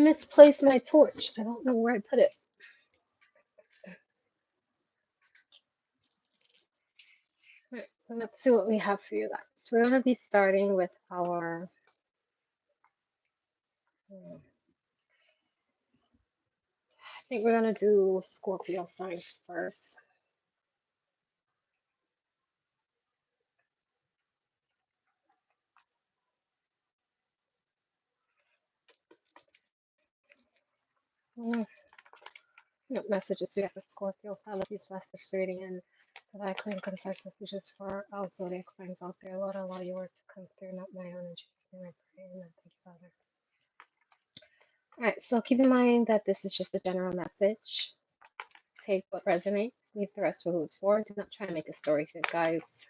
misplaced my torch. I don't know where I put it. Right, let's see what we have for you guys. We're going to be starting with our I think we're going to do Scorpio signs first. See what messages we have for Scorpio. I love these messages reading and that I claim concise messages for all zodiac signs out there. Lord, allow your words to come through, not my own. In Jesus' name I pray. Amen. Thank you, Father. Alright, so keep in mind that this is just a general message. Take what resonates, leave the rest for who it's for. Do not try to make a story fit, guys.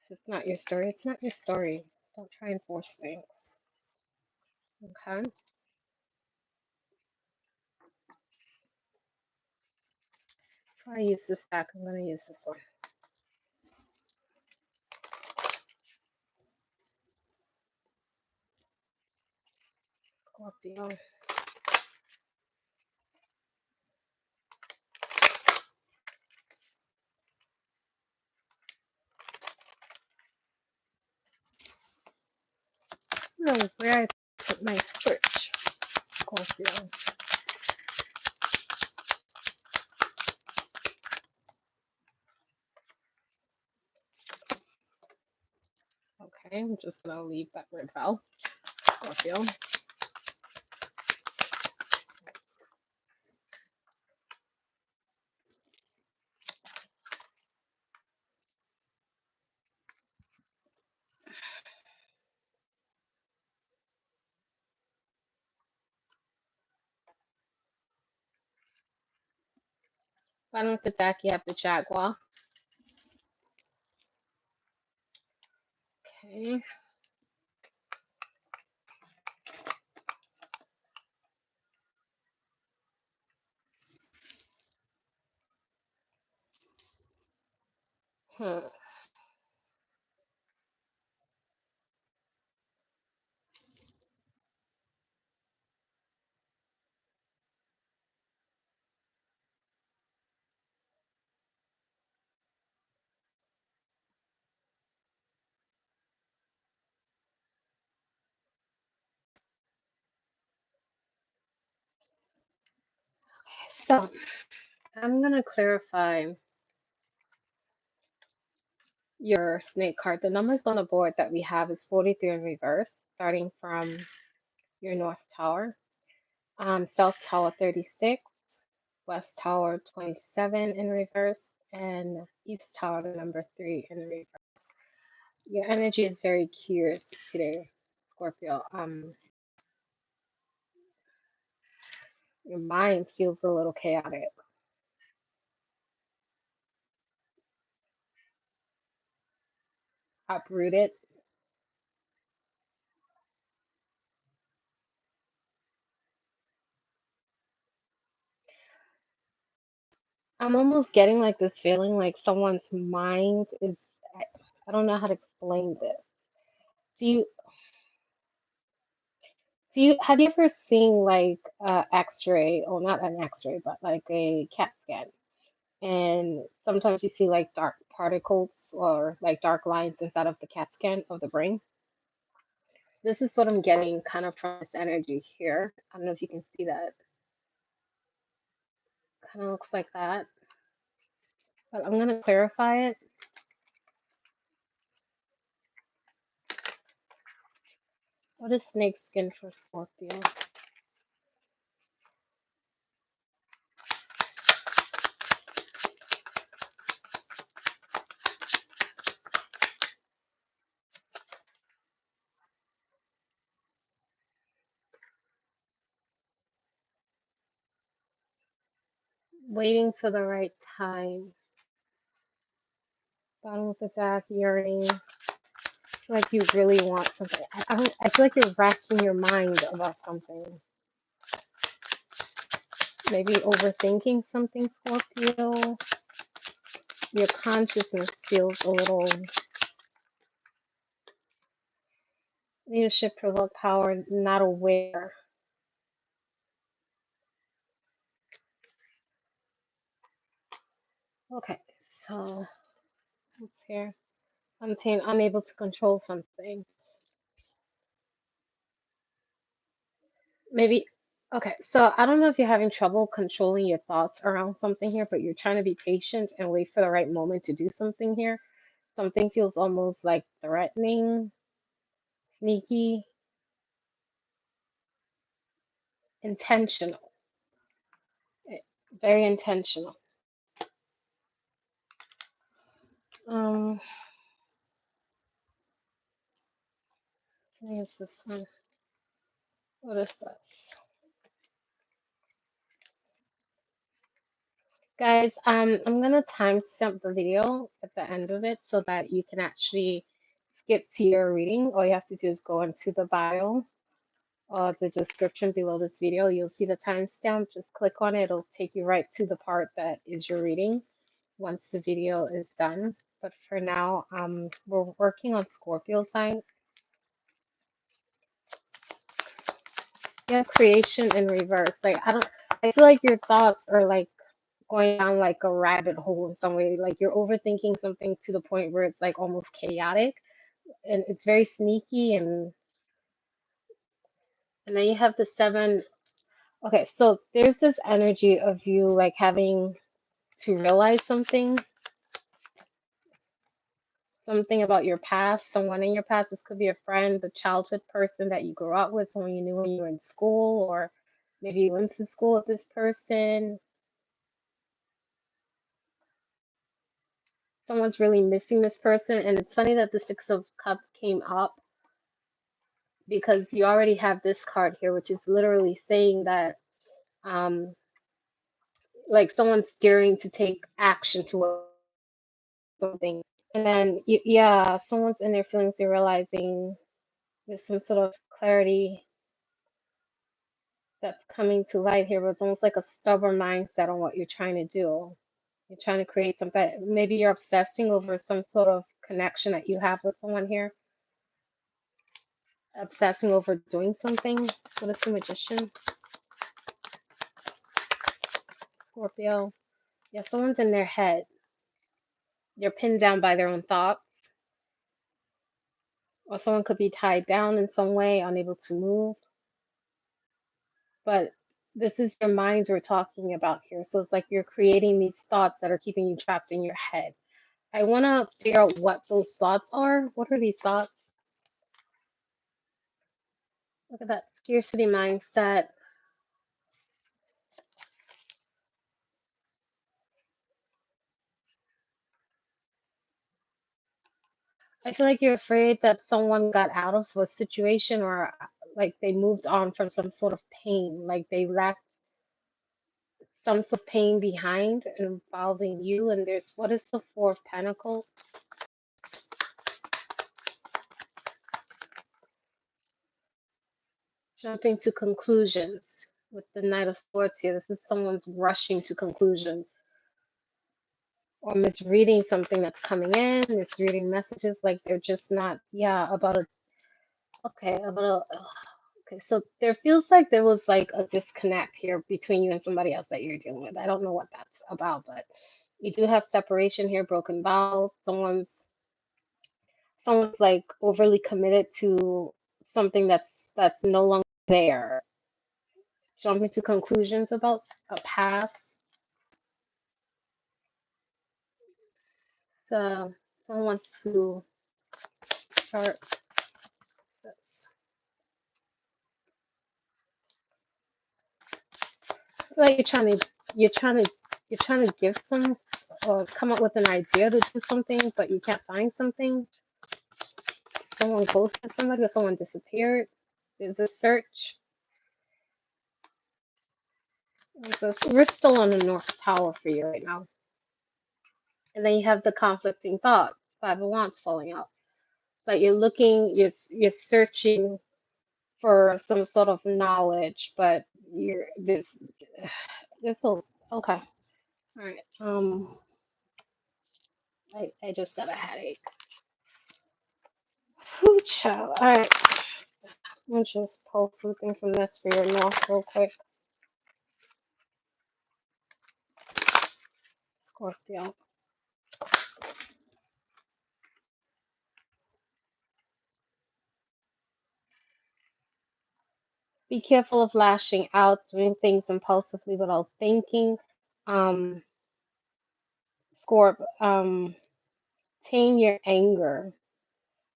If it's not your story, it's not your story. Don't try and force things. Okay? Before I use this deck, I'm going to use this one. Scorpio. I don't know where I put my torch. Scorpio. Okay, I'm just going to leave that word fell. Scorpio. Bottom of the deck, you have the Jaguar. Okay. So, I'm going to clarify your snake card. The numbers on the board that we have is 43 in reverse, starting from your North Tower. South Tower 36, West Tower 27 in reverse, and East Tower the number 3 in reverse. Your energy is very curious today, Scorpio. Your mind feels a little chaotic. Uprooted. I'm almost getting like this feeling like someone's mind is, I don't know how to explain this. Have you ever seen like x-ray, or not an x-ray, but like a CAT scan? And sometimes you see like dark particles or like dark lines inside of the CAT scan of the brain. This is what I'm getting kind of from this energy here. I don't know if you can see that. Kind of looks like that. But I'm going to clarify it. What is snake skin for Scorpio? Waiting for the right time. Bottom of the deck, yearning. Like you really want something. I feel like you're racking your mind about something. Maybe overthinking something, Scorpio. Your consciousness feels a little leadership, provoke power, not aware. Okay, so what's here? I'm saying unable to control something. Maybe, okay, so I don't know if you're having trouble controlling your thoughts around something here, but you're trying to be patient and wait for the right moment to do something here. Something feels almost like threatening, sneaky, intentional, eh, very intentional. Um, I think it's this one. What is this? Guys, I'm gonna timestamp the video at the end of it so that you can actually skip to your reading. All you have to do is go into the bio or the description below this video. You'll see the timestamp. Just click on it. It'll take you right to the part that is your reading once the video is done. But for now, we're working on Scorpio signs. You have creation in reverse. Like I feel like your thoughts are like going down like a rabbit hole in some way. Like you're overthinking something to the point where it's like almost chaotic and it's very sneaky and then you have the seven. Okay, so there's this energy of you like having to realize something about your past, someone in your past. This could be a friend, a childhood person that you grew up with, someone you knew when you were in school, or maybe you went to school with this person. Someone's really missing this person, and it's funny that the Six of Cups came up because you already have this card here, which is literally saying that um like someone's daring to take action to something. And then yeah, someone's in their feelings, they're realizing there's some sort of clarity that's coming to light here, but it's almost like a stubborn mindset on what you're trying to do. You're trying to create something. Maybe you're obsessing over some sort of connection that you have with someone here. Obsessing over doing something. What is the Magician? Scorpio. Yeah, someone's in their head. They're pinned down by their own thoughts. Or someone could be tied down in some way, unable to move. But this is your mind we're talking about here. So it's like you're creating these thoughts that are keeping you trapped in your head. I want to figure out what those thoughts are. What are these thoughts? Look at that scarcity mindset. I feel like you're afraid that someone got out of a situation or like they moved on from some sort of pain, like they left some sort of pain behind involving you. And there's, what is the Four of Pentacles? Jumping to conclusions with the Knight of Swords here. This is someone's rushing to conclusion or misreading something that's coming in, misreading messages, like they're just not, yeah, about a, okay, about a, okay, so there feels like there was like a disconnect here between you and somebody else that you're dealing with. I don't know what that's about, but you do have separation here, broken vows. Someone's like overly committed to something that's no longer there. Jumping to conclusions about a past. So someone wants to start this. Like you're trying to give some or come up with an idea to do something, but you can't find something. Someone ghosted somebody or someone disappeared. There's a search. We're still on the North Tower for you right now. And then you have the conflicting thoughts, Five of Wands falling out. It's like you're looking, you're searching for some sort of knowledge, but you're this whole, okay. All right. I just got a headache. Whew, child. All right. Let me just pull something from this for your North real quick. Scorpio. Be careful of lashing out, doing things impulsively without thinking. Um, Scorp, tame your anger,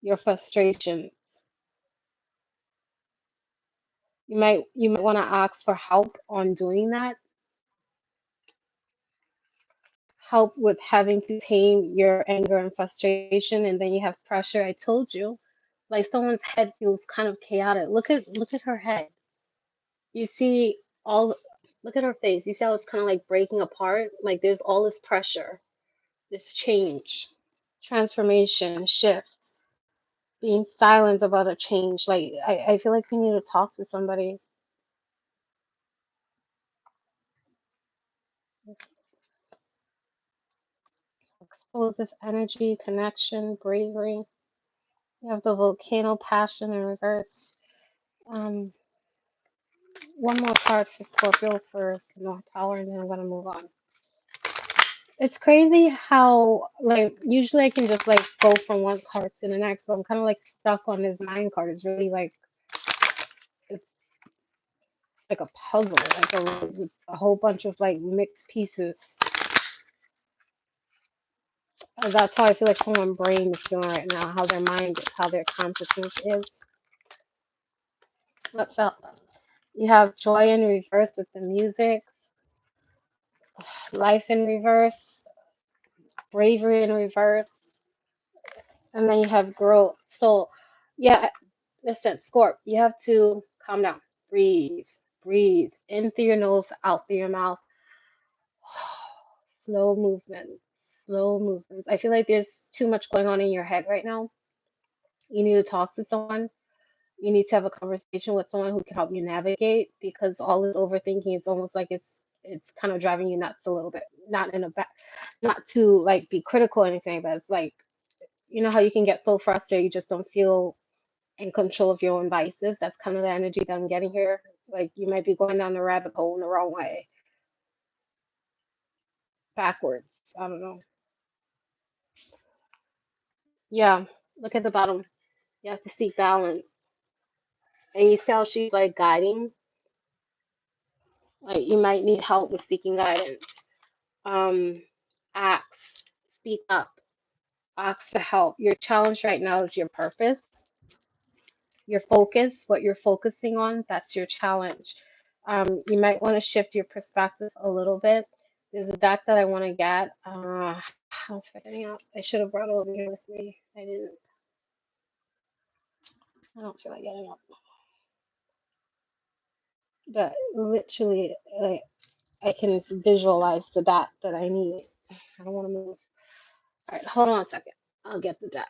your frustrations. You might want to ask for help on doing that. Help with having to tame your anger and frustration, and then you have pressure. I told you, like someone's head feels kind of chaotic. Look at her head. You see all look at her face. You see how it's kind of like breaking apart? Like there's all this pressure, this change, transformation, shifts, being silent about a change. Like I feel like we need to talk to somebody. Explosive energy, connection, bravery. You have the volcano, passion in reverse. Um, one more card for Scorpio for the North Tower, and then I'm gonna move on. It's crazy how like usually I can just like go from one card to the next, but I'm kind of like stuck on this 9 card. It's really like it's like a puzzle, like with a whole bunch of like mixed pieces. That's how I feel like someone's brain is feeling right now, how their mind is, how their consciousness is. What felt? You have joy in reverse with the music, life in reverse, bravery in reverse, and then you have growth. So, yeah, listen, Scorp, you have to calm down, breathe, breathe in through your nose, out through your mouth. Slow movements, slow movements. I feel like there's too much going on in your head right now. You need to talk to someone. You need to have a conversation with someone who can help you navigate because all this overthinking, it's almost like it's kind of driving you nuts a little bit. Not in a bad, not to like be critical or anything, but it's like you know how you can get so frustrated you just don't feel in control of your own vices. That's kind of the energy that I'm getting here. Like you might be going down the rabbit hole in the wrong way, backwards. I don't know. Yeah, look at the bottom. You have to seek balance. And you see how she's like guiding? Like you might need help with seeking guidance. Um, ask, speak up, ask for help. Your challenge right now is your purpose, your focus, what you're focusing on, that's your challenge. You might want to shift your perspective a little bit. There's a deck that I want to get. I'm forgetting out. I should have brought it over here with me. I didn't. I don't feel like getting up. But literally, I can visualize the deck that I need. I don't want to move. All right, hold on a second. I'll get the deck.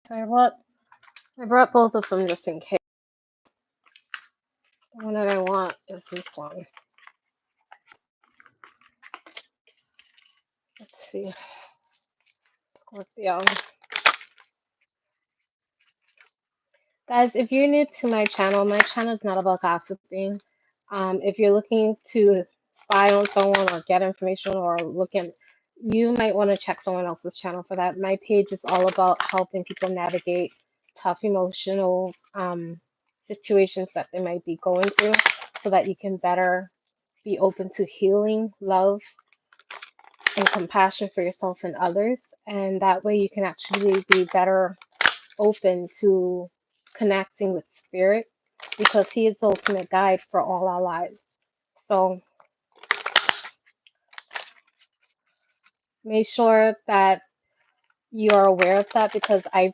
I brought I brought both of them just in case. The one that I want is this one. Let's see. Scorpio. Guys, if you're new to my channel is not about gossiping. If you're looking to spy on someone or get information or looking, you might want to check someone else's channel for that. My page is all about helping people navigate tough emotional situations that they might be going through so that you can better be open to healing, love, and compassion for yourself and others. And that way you can actually be better open to connecting with spirit because he is the ultimate guide for all our lives. So make sure that you are aware of that because I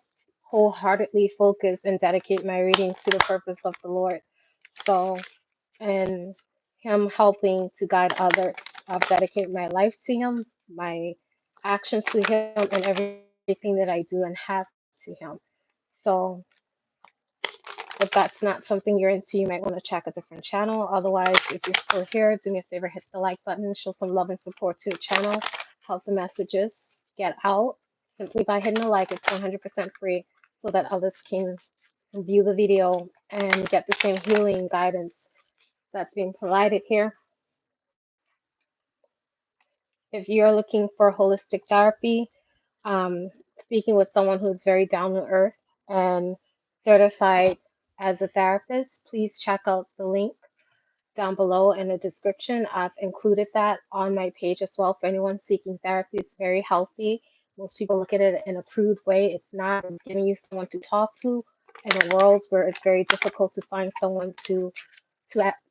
wholeheartedly focus and dedicate my readings to the purpose of the Lord. So, and Him helping to guide others. I've dedicated my life to Him, my actions to Him, and everything that I do and have to Him. So, if that's not something you're into, you might want to check a different channel. Otherwise, if you're still here, do me a favor, hit the like button, show some love and support to the channel, help the messages get out simply by hitting the like. It's 100% free so that others can view the video and get the same healing guidance that's being provided here. If you're looking for holistic therapy, speaking with someone who's very down to earth and certified as a therapist, please check out the link down below in the description. I've included that on my page as well for anyone seeking therapy. It's very healthy. Most people look at it in a crude way. It's not. It's giving you someone to talk to in a world where it's very difficult to find someone to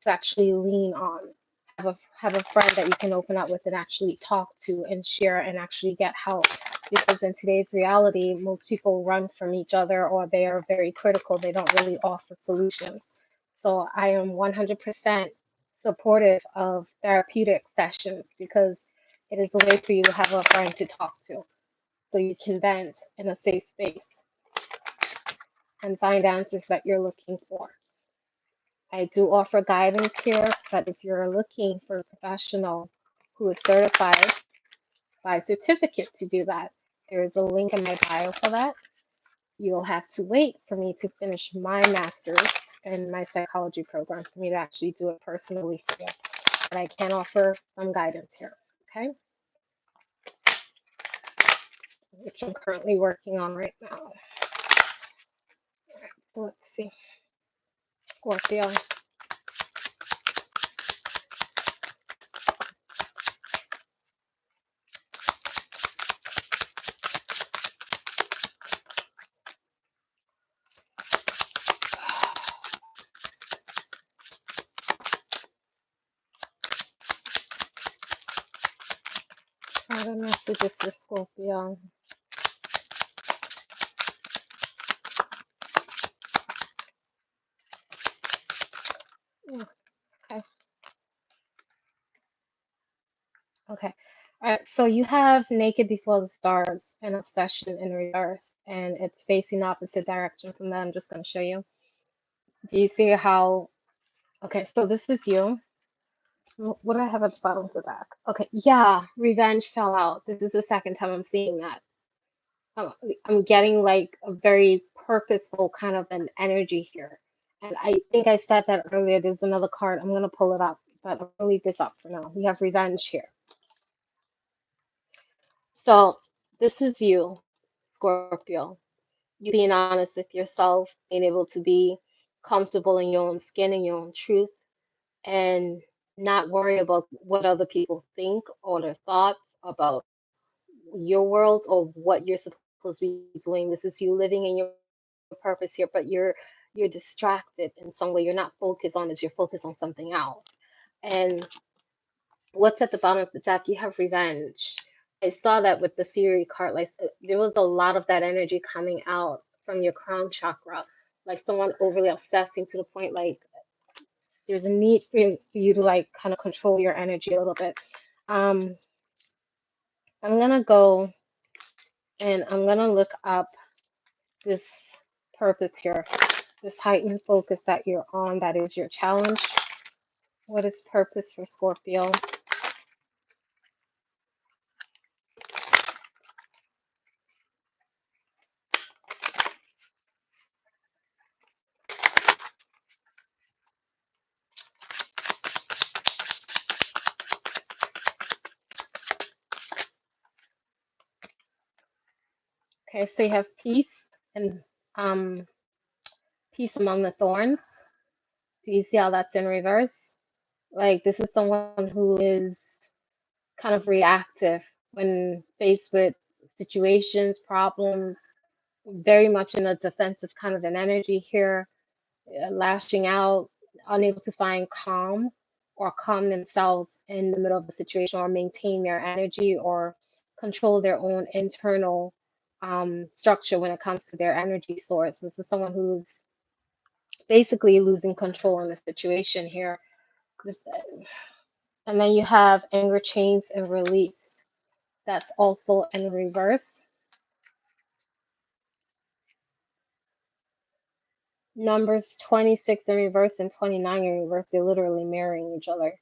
actually lean on. Have a friend that you can open up with and actually talk to and share and actually get help. Because in today's reality, most people run from each other or they are very critical. They don't really offer solutions. So I am 100% supportive of therapeutic sessions because it is a way for you to have a friend to talk to. So you can vent in a safe space and find answers that you're looking for. I do offer guidance here, but if you're looking for a professional who is certified by certificate to do that, there is a link in my bio for that. You'll have to wait for me to finish my master's in my psychology program for me to actually do it personally for you. But I can offer some guidance here, okay? Which I'm currently working on right now. All right, so let's see. Scorpio. What are the messages for Scorpio? Yeah, okay. Okay. All right. So you have Naked Before the Stars and Obsession in reverse, and it's facing opposite direction from that. I'm just going to show you. Do you see how? Okay. So this is you. What do I have at the bottom of the back? Okay. Yeah. Revenge fell out. This is the second time I'm seeing that. I'm getting like a very purposeful kind of an energy here. And I think I said that earlier. There's another card. I'm going to pull it up, but I'm going to leave this up for now. We have revenge here. So this is you, Scorpio. You being honest with yourself, being able to be comfortable in your own skin and your own truth, and not worry about what other people think or their thoughts about your world or what you're supposed to be doing. This is you living in your purpose here, but you're distracted in some way. You're not focused on this, you're focused on something else. And what's at the bottom of the deck? You have revenge. I saw that with the Fury card. Like there was a lot of that energy coming out from your crown chakra, like someone overly obsessing to the point like there's a need for you to like kind of control your energy a little bit. I'm gonna go and I'm gonna look up this purpose here, this heightened focus that you're on. That is your challenge. What is purpose for Scorpio? Okay, so you have peace and um peace among the thorns. Do you see how that's in reverse? Like this is someone who is kind of reactive when faced with situations, problems, very much in a defensive kind of an energy here, lashing out, unable to find calm or calm themselves in the middle of the situation or maintain their energy or control their own internal structure when it comes to their energy source. This is someone who's basically losing control in the situation here. This, and then you have anger, chains, and release. That's also in reverse. Numbers 26 in reverse and 29 in reverse, they're literally mirroring each other.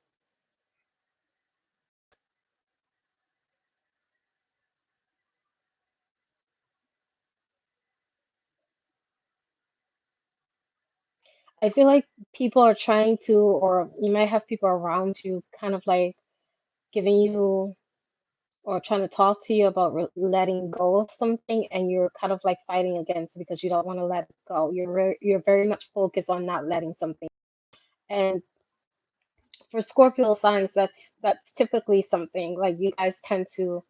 I feel like people are trying to, or you might have people around you kind of like giving you or trying to talk to you about letting go of something, and you're kind of like fighting against it because you don't want to let it go. You're very much focused on not letting something. And for Scorpio signs, that's typically something like you guys tend to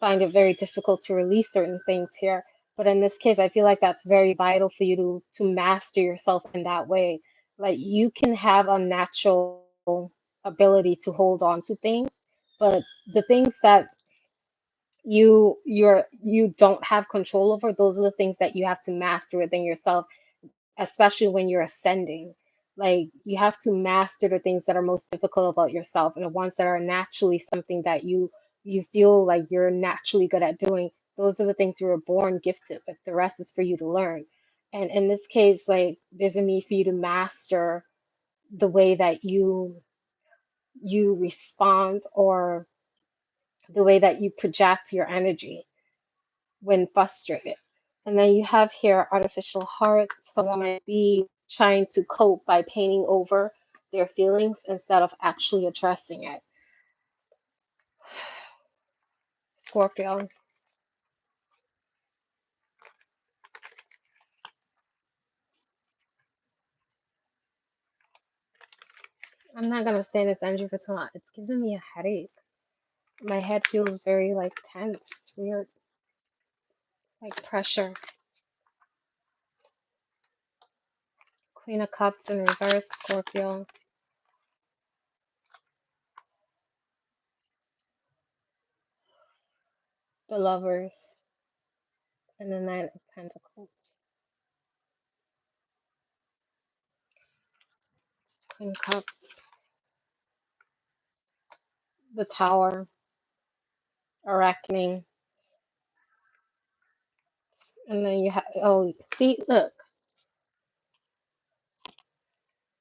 find it very difficult to release certain things here. But in this case, I feel like that's very vital for you to master yourself in that way. Like you can have a natural ability to hold on to things, but the things that you don't have control over, those are the things that you have to master within yourself, especially when you're ascending. Like you have to master the things that are most difficult about yourself, and the ones that are naturally something that you feel like you're naturally good at doing. Those are the things you were born gifted with. The rest is for you to learn. And in this case, like there's a need for you to master the way that you respond, or the way that you project your energy when frustrated. And then you have here artificial heart. Someone might be trying to cope by painting over their feelings instead of actually addressing it. Scorpio. I'm not gonna stay in this energy for too long. It's giving me a headache. My head feels very like tense. It's weird. Like pressure. Queen of Cups in reverse, Scorpio. The Lovers. And the Knight of Pentacles. Queen of Cups. The Tower. A Reckoning. And then you have, oh, see, look.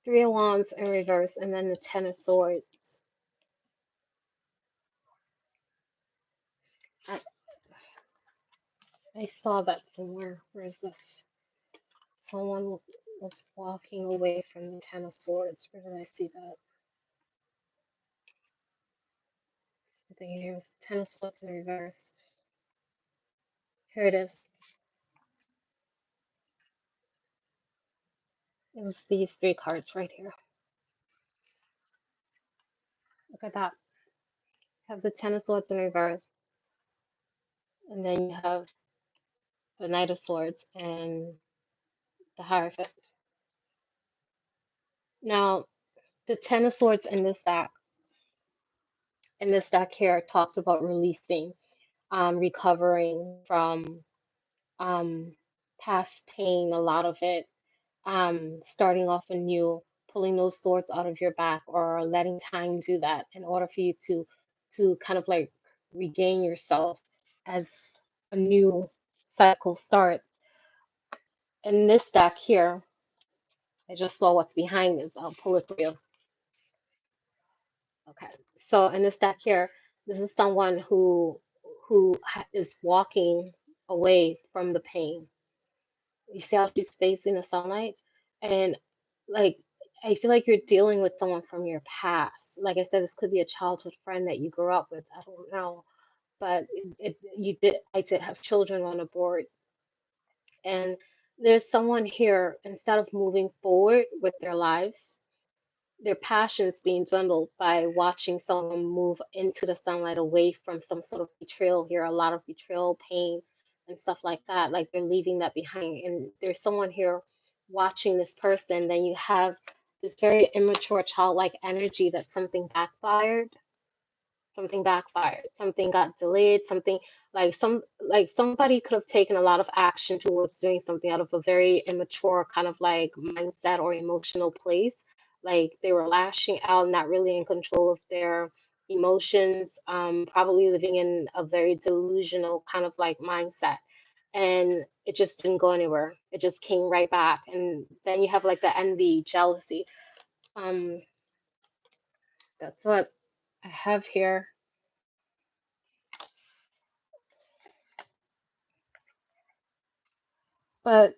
Three of Wands in reverse, and then the Ten of Swords. I, I saw that somewhere. Where is this? Someone was walking away from the Ten of Swords. Where did I see that? Something here was the Ten of Swords in reverse. Here it is. It was these three cards right here. Look at that. You have the Ten of Swords in reverse, and then you have the Knight of Swords and the Hierophant. Now, the Ten of Swords in this deck here talks about releasing, recovering from past pain, a lot of it, starting off anew, pulling those swords out of your back, or letting time do that in order for you to kind of like regain yourself as a new cycle starts. In this deck here, I just saw what's behind this. I'll pull it for you. Okay, so in this deck here, this is someone who is walking away from the pain. You see how she's facing the sunlight? And like I feel like you're dealing with someone from your past. Like I said, this could be a childhood friend that you grew up with. I don't know. But I did have children on the board. And there's someone here, instead of moving forward with their lives, their passions being dwindled by watching someone move into the sunlight away from some sort of betrayal here, a lot of betrayal, pain, and stuff like that. Like they're leaving that behind. And there's someone here watching this person. Then you have this very immature, childlike energy that something backfired. something backfired, something got delayed, something like somebody could have taken a lot of action towards doing something out of a very immature kind of like mindset or emotional place. Like they were lashing out, not really in control of their emotions, probably living in a very delusional kind of like mindset. And it just didn't go anywhere. It just came right back. And then you have like the envy, jealousy. Um, that's what I have here. But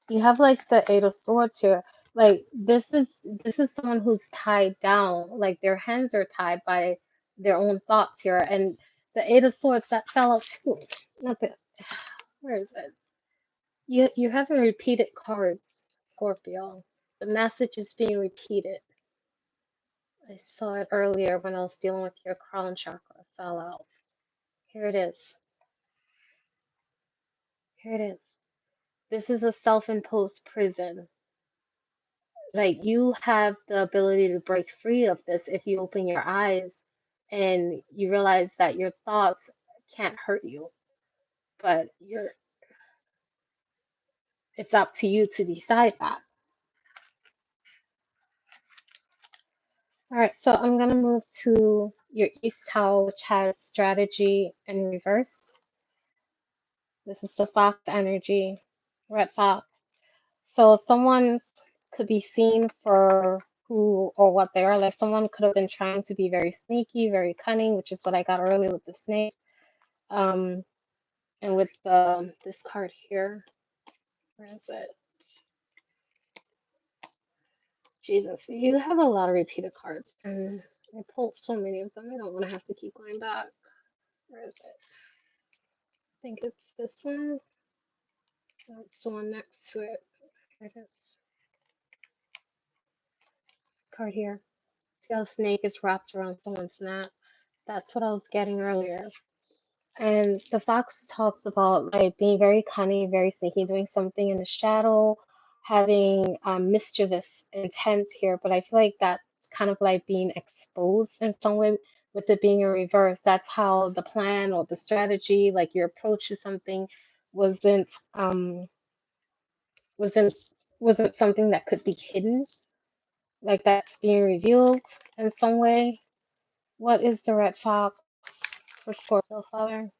you have like the Eight of Swords here. Like this is someone who's tied down. Like their hands are tied by their own thoughts here. And the Eight of Swords that fell out too. Not the, where is it? You haven't repeated cards, Scorpio. The message is being repeated. I saw it earlier when I was dealing with your crown chakra. It fell out. Here it is. Here it is. This is a self-imposed prison. Like you have the ability to break free of this if you open your eyes and you realize that your thoughts can't hurt you, but it's up to you to decide that. All right, so I'm gonna move to your East Tower, which has strategy in reverse. This is the fox energy, red fox. So someone could be seen for who or what they are. Like someone could have been trying to be very sneaky, very cunning, which is what I got earlier with the snake. And with this card here, where is it? Jesus, you have a lot of repeated cards, and I pulled so many of them. I don't want to have to keep going back. Where is it? I think it's this one. That's the one next to it. Here it is. This card here. See how the snake is wrapped around someone's neck? That's what I was getting earlier. And the fox talks about like being very cunning, very sneaky, doing something in the shadow, having mischievous intent here. But I feel like that's kind of like being exposed in some way with it being in reverse. That's how the plan or the strategy, like your approach to something, wasn't wasn't wasn't something that could be hidden. Like that's being revealed in some way. What is the red fox for Scorpio Father?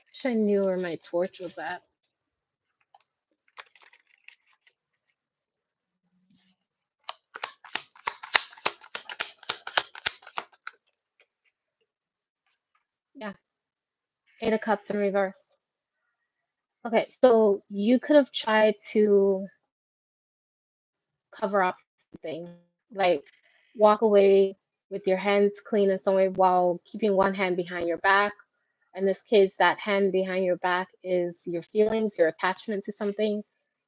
Wish I knew where my torch was at. Yeah, Eight of Cups in reverse. Okay, so you could have tried to cover up something, like walk away with your hands clean in some way while keeping one hand behind your back. In this case, that hand behind your back is your feelings, your attachment to something.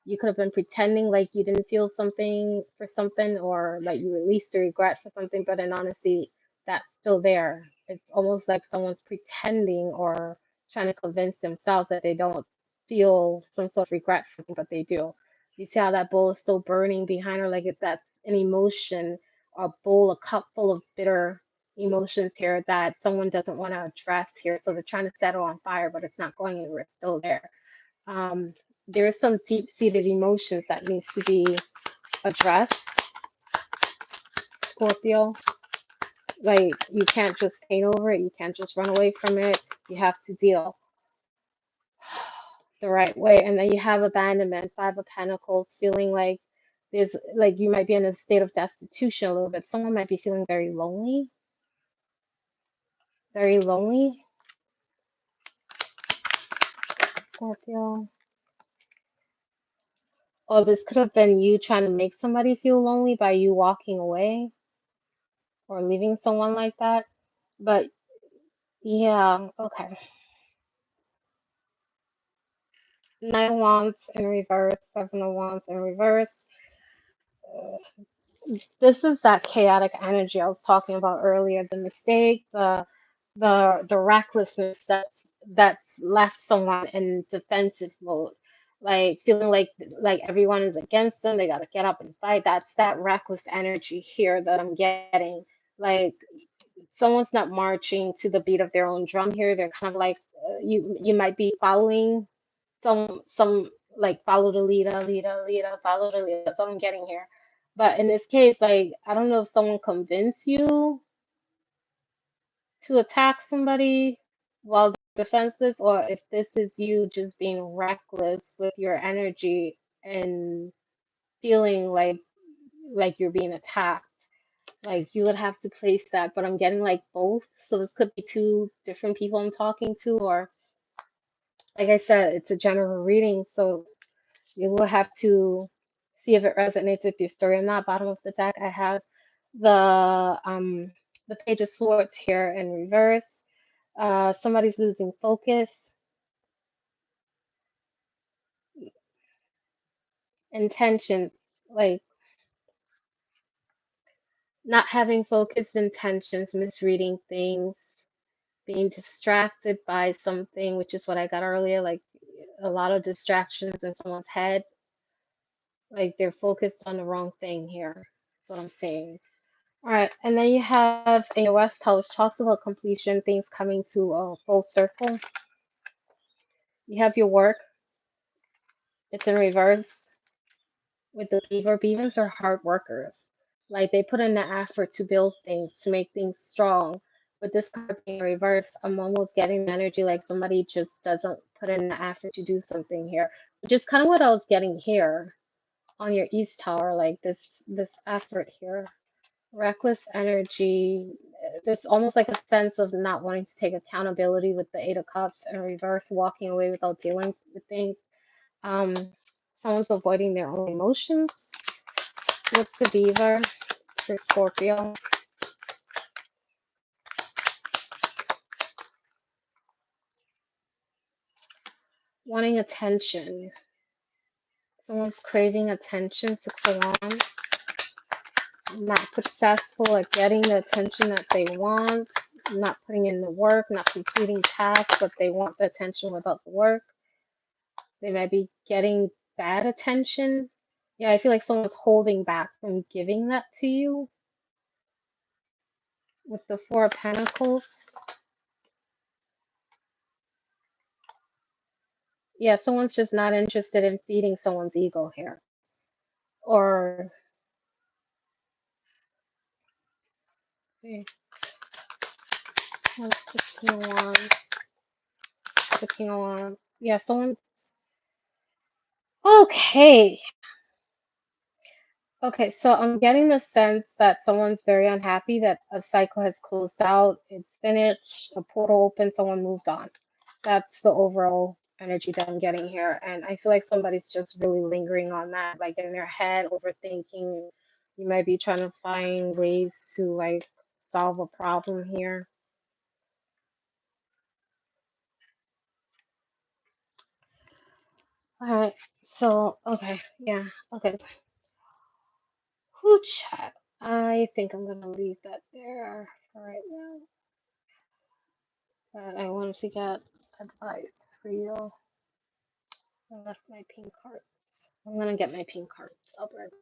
You could have been pretending like you didn't feel something for something, or like you released the regret for something, but in honesty, that's still there. It's almost like someone's pretending or trying to convince themselves that they don't feel some sort of regret for something, but they do. You see how that bowl is still burning behind her, like if that's an emotion, a bowl, a cup full of bitter emotions here that someone doesn't want to address here. So they're trying to set it on fire, but it's not going anywhere. It's still there. Um, there is some deep-seated emotions that needs to be addressed, Scorpio. Like you can't just paint over it. You can't just run away from it. You have to deal the right way. And then you have abandonment, Five of Pentacles, feeling like there's like you might be in a state of destitution a little bit. Someone might be feeling very lonely, very lonely. Scorpio. Or this could have been you trying to make somebody feel lonely by you walking away or leaving someone like that. But yeah, okay. Nine of Wands in reverse, Seven of Wands in reverse. This is that chaotic energy I was talking about earlier. The mistake, the recklessness that's left someone in defensive mode. like feeling like everyone is against them. They got to get up and fight. That's that reckless energy here that I'm getting. Like someone's not marching to the beat of their own drum here. They're kind of like you might be following some like follow the leader, follow the leader. That's what I'm getting here. But in this case, like I don't know if someone convinced you to attack somebody while defenseless, or if this is you just being reckless with your energy and feeling like you're being attacked. Like you would have to place that, but I'm getting like both. So this could be two different people I'm talking to, or like I said, it's a general reading, so you will have to see if it resonates with your story or not. Bottom of the deck, I have the Page of Swords here in reverse. Somebody's losing focus, intentions, like not having focused intentions, misreading things, being distracted by something, which is what I got earlier, like a lot of distractions in someone's head, like they're focused on the wrong thing here. That's what I'm saying. All right, and then you have in your West House talks about completion, things coming to a full circle. You have your work, it's in reverse with the beaver. Beavers are hard workers. Like they put in the effort to build things, to make things strong. With this card being reversed, I'm almost getting the energy like somebody just doesn't put in the effort to do something here, which is kind of what I was getting here on your East Tower, like this effort here. Reckless energy. There's almost like a sense of not wanting to take accountability with the Eight of Cups and reverse, walking away without dealing with things. Um, Someone's avoiding their own emotions. What's the beaver for Scorpio? Wanting attention. Someone's craving attention. Six of Wands. Not successful at getting the attention that they want. Not putting in the work. Not completing tasks, but they want the attention without the work. They might be getting bad attention. Yeah, I feel like someone's holding back from giving that to you with the Four of Pentacles. Yeah, someone's just not interested in feeding someone's ego here. Or, let's see, what's the King of Wands? The King of Wands. Yeah, someone's okay. Okay, so I'm getting the sense that someone's very unhappy that a cycle has closed out, it's finished, a portal opened, someone moved on. That's the overall energy that I'm getting here. And I feel like somebody's just really lingering on that, like in their head, overthinking. You might be trying to find ways to like solve a problem here. All right, so, okay, yeah, okay. Whoo, chat. I think I'm gonna leave that there for right now. But I wanted to get advice for you. I left my pink cards. I'm gonna get my pink cards. I'll be right back.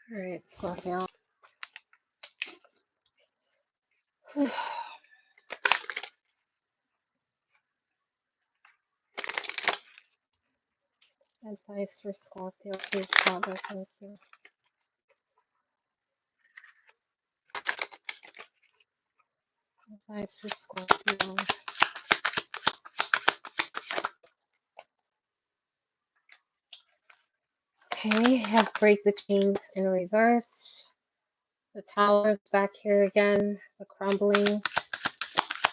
All right, Scorpio. Advice for Scorpio, please, Father. Thank you. Advice for Scorpio. Okay, have break the chains in reverse. The Tower's back here again. The crumbling.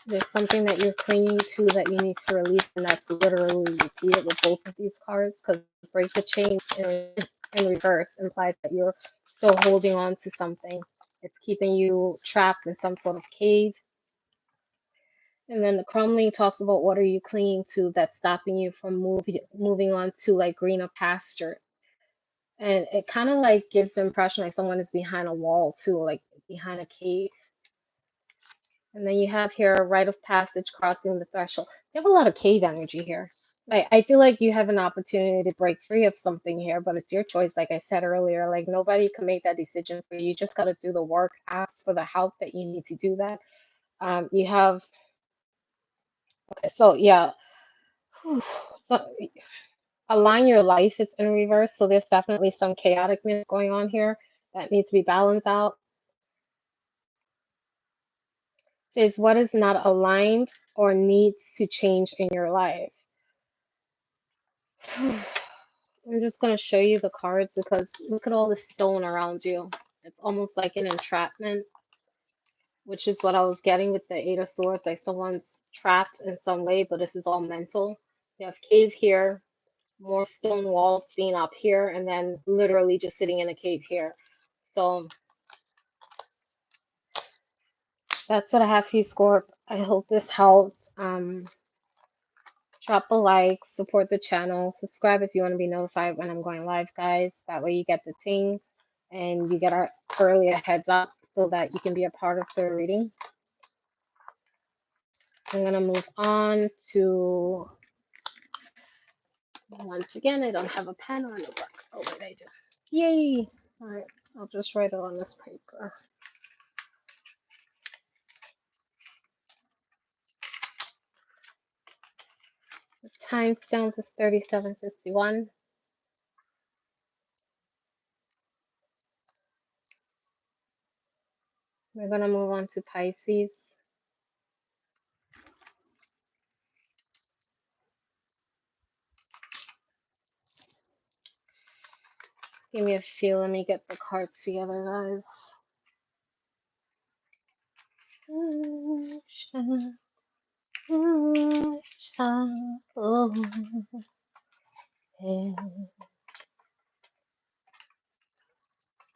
There's something that you're clinging to that you need to release, and that's literally repeated with both of these cards, because break the chains in reverse implies that you're still holding on to something. It's keeping you trapped in some sort of cave. And then the crumbling talks about what are you clinging to that's stopping you from moving on to like greener pastures. And it kind of like gives the impression like someone is behind a wall too, like behind a cave. And then you have here rite of passage, crossing the threshold. You have a lot of cave energy here. Like I feel like you have an opportunity to break free of something here, but it's your choice. Like I said earlier, like nobody can make that decision for you. You just got to do the work, ask for the help that you need to do that. You have okay, so yeah. So align your life is in reverse, so there's definitely some chaoticness going on here that needs to be balanced out. Says what is not aligned or needs to change in your life. I'm just going to show you the cards because look at all the stone around you. It's almost like an entrapment, which is what I was getting with the Eight of Swords, like someone's trapped in some way, but this is all mental. You have cave here, more stone walls being up here, and then literally just sitting in a cave here. So that's what I have for you, Scorp. I hope this helped. Drop a like, support the channel, subscribe if you want to be notified when I'm going live, guys. That way you get the ting and you get our earlier heads up so that you can be a part of the reading. I'm going to move on to, once again, I don't have a pen or a notebook. Oh, wait, I do. Yay! All right, I'll just write it on this paper. The timestamp is 37:51. We're going to move on to Pisces. Just give me a feel. Let me get the cards together, guys.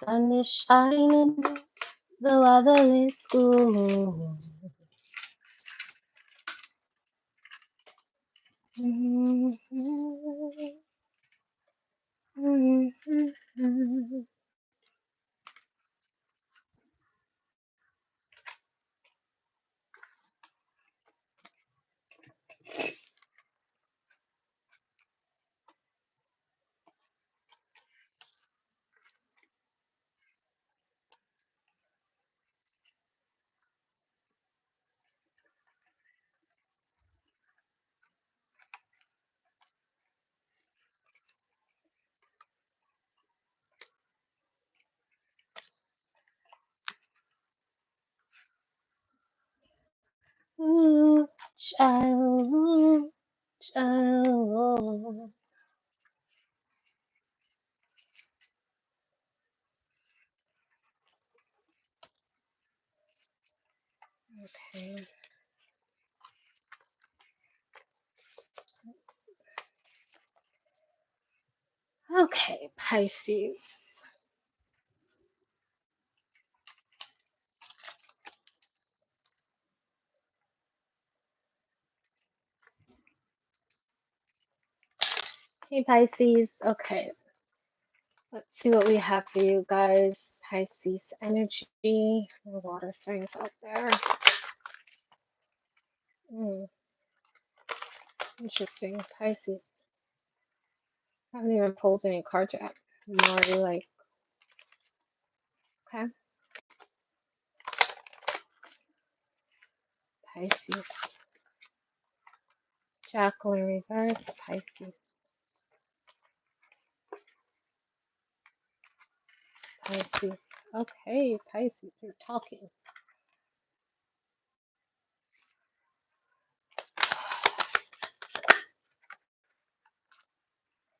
Sun is shining, the weather is cool. Child, child. Okay. Okay, Pisces. Hey, Pisces. Okay, let's see what we have for you guys. Pisces energy. The water signs out there. Interesting. Pisces. I haven't even pulled any cards yet. I'm already like, okay. Pisces. Jackal in reverse. Pisces. Pisces. Okay, Pisces, you're talking.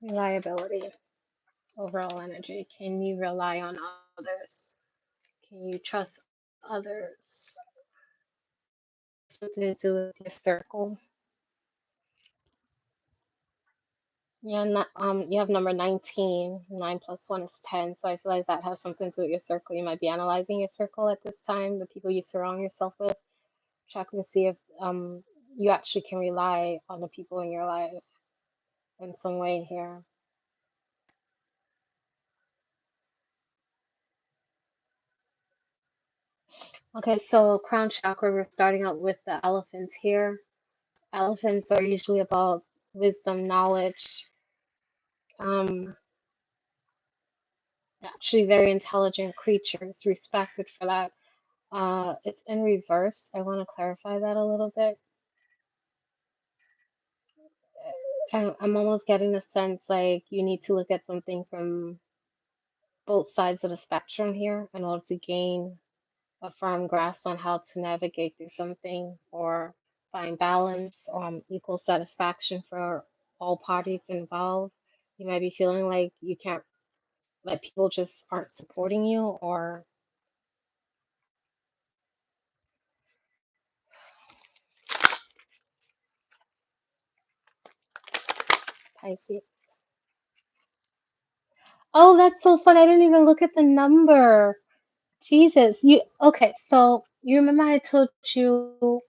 Reliability. overall energy. Can you rely on others? Can you trust others? Something to do with your circle. Yeah, you have number 19. 9 plus 1 is 10. So I feel like that has something to do with your circle. You might be analyzing your circle at this time, the people you surround yourself with, checking to see if you actually can rely on the people in your life in some way here. Okay, so crown chakra, we're starting out with the elephants here. Elephants are usually about wisdom, knowledge, actually very intelligent creatures, respected for that. It's in reverse. I want to clarify that a little bit. I'm almost getting a sense like you need to look at something from both sides of the spectrum here in order to gain a firm grasp on how to navigate through something or find balance or equal satisfaction for all parties involved. You might be feeling like you can't, like people just aren't supporting you, or Pisces. Oh, that's so fun. I didn't even look at the number. Jesus, you okay? So you remember I told you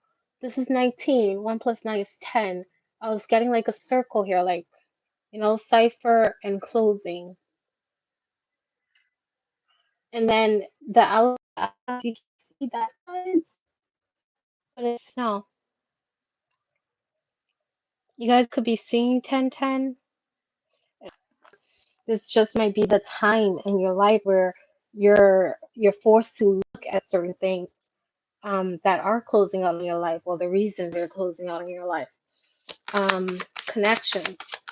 this is 19. 1 plus 9 is 10. I was getting like a circle here, like cipher and closing, and then the out. You can see that, guys, but it's no. You guys could be seeing 1010. This just might be the time in your life where you're forced to look at certain things that are closing out in your life, or the reasons they're closing out in your life. Connection.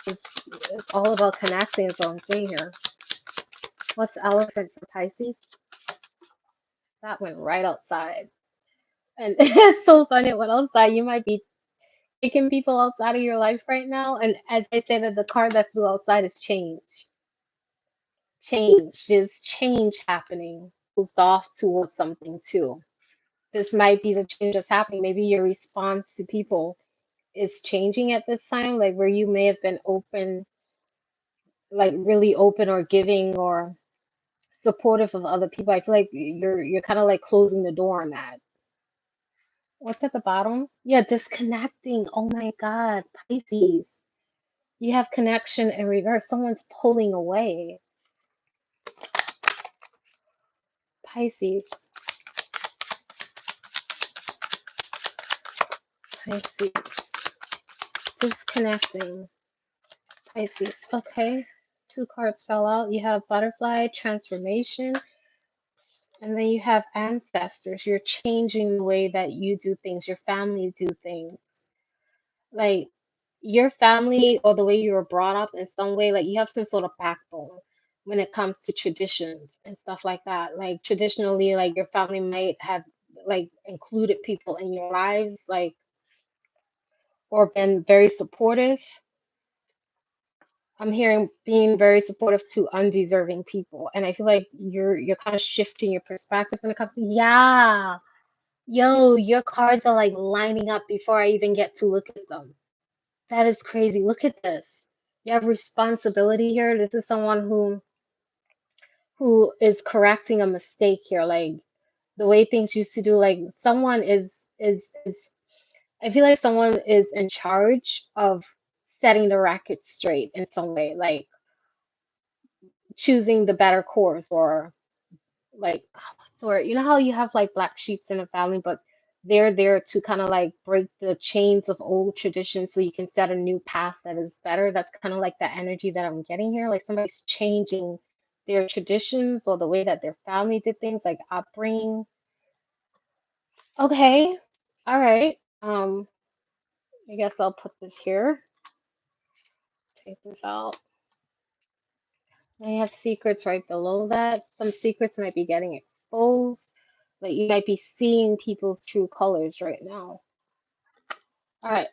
It's all about connecting, is what I'm saying here. What's elephant for Pisces? That went right outside. And it's so funny. What outside? You might be taking people outside of your life right now. And as I say that the card that flew outside is change. Change. There's change happening. Closed off towards something too. This might be the change that's happening. Maybe your response to people is changing at this time, like where you may have been open, like really open or giving or supportive of other people. I feel like you're kind of like closing the door on that. What's at the bottom? Yeah, disconnecting. Oh my God, Pisces. You have connection in reverse. Someone's pulling away. Pisces. Pisces. Disconnecting. Pisces. Okay. 2 cards fell out. You have butterfly, transformation, and then you have ancestors. You're changing the way that you do things, your family do things. Like your family or the way you were brought up in some way, like you have some sort of backbone when it comes to traditions and stuff like that. Like traditionally, like your family might have like included people in your lives, like or been very supportive. I'm hearing being very supportive to undeserving people. And I feel like you're kind of shifting your perspective when it comes to, yeah. Yo, your cards are like lining up before I even get to look at them. That is crazy. Look at this. You have responsibility here. This is someone who is correcting a mistake here. Like the way things used to do, like someone is I feel like someone is in charge of setting the record straight in some way, like choosing the better course, or like what's the word? You know how you have like black sheeps in a family, but they're there to kind of like break the chains of old traditions so you can set a new path that is better. That's kind of like the energy that I'm getting here. Like somebody's changing their traditions or the way that their family did things, like upbringing. Okay. All right. I guess I'll put this here. Take this out. I have secrets right below that. Some secrets might be getting exposed. Like you might be seeing people's true colors right now. All right,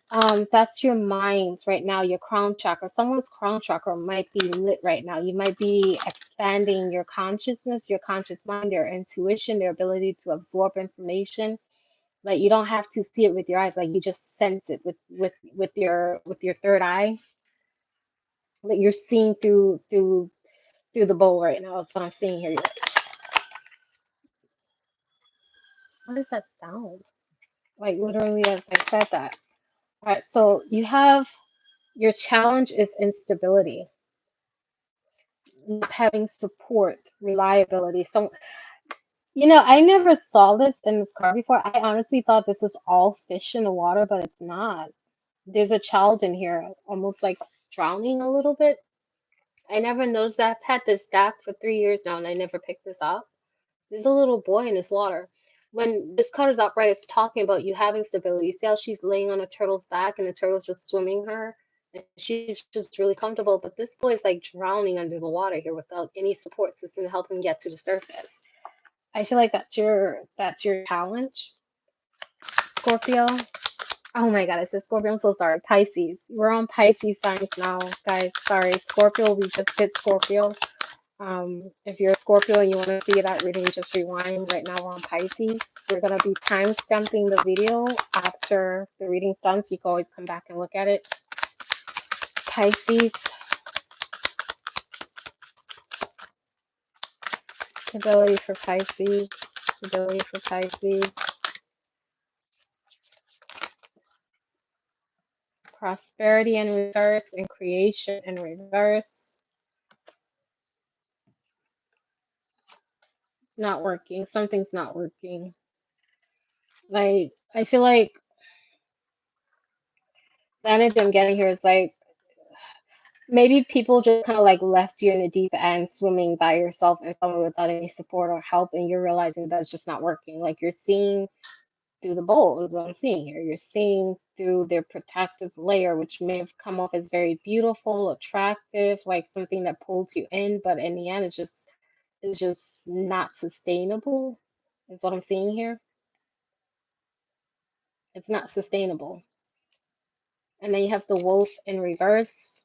that's your mind right now, your crown chakra. Someone's crown chakra might be lit right now. You might be expanding your consciousness, your conscious mind, their intuition, their ability to absorb information. Like you don't have to see it with your eyes, like you just sense it with your third eye. Like you're seeing through the bowl right now. That's what I'm seeing here. What does that sound? Like literally as I said that. All right, so you have your challenge is instability, not having support, reliability. So, I never saw this in this card before. I honestly thought this was all fish in the water, but it's not. There's a child in here, almost like drowning a little bit. I never noticed that. I've had this deck for 3 years now, and I never picked this up. There's a little boy in this water. When this card is upright, it's talking about you having stability. See how she's laying on a turtle's back and the turtle's just swimming her? And she's just really comfortable. But this boy is like drowning under the water here without any support system to help him get to the surface. I feel like that's your challenge, Scorpio. Oh my God, I said Scorpio. I'm so sorry. Pisces. We're on Pisces signs now, guys. Sorry. Scorpio, we just did Scorpio. If you're a Scorpio and you want to see that reading, just rewind. Right now we're on Pisces. We're going to be time stamping the video after the reading's done, so you can always come back and look at it. Pisces, stability for Pisces, stability for Pisces, prosperity in reverse, and creation in reverse. It's not working. Something's not working. Like, I feel like the energy I'm getting here is like, maybe people just kind of like left you in the deep end swimming by yourself and someone without any support or help, and you're realizing that it's just not working. Like you're seeing through the bowl, is what I'm seeing here. You're seeing through their protective layer, which may have come off as very beautiful, attractive, like something that pulls you in, but in the end, it's just not sustainable, is what I'm seeing here. It's not sustainable. And then you have the wolf in reverse.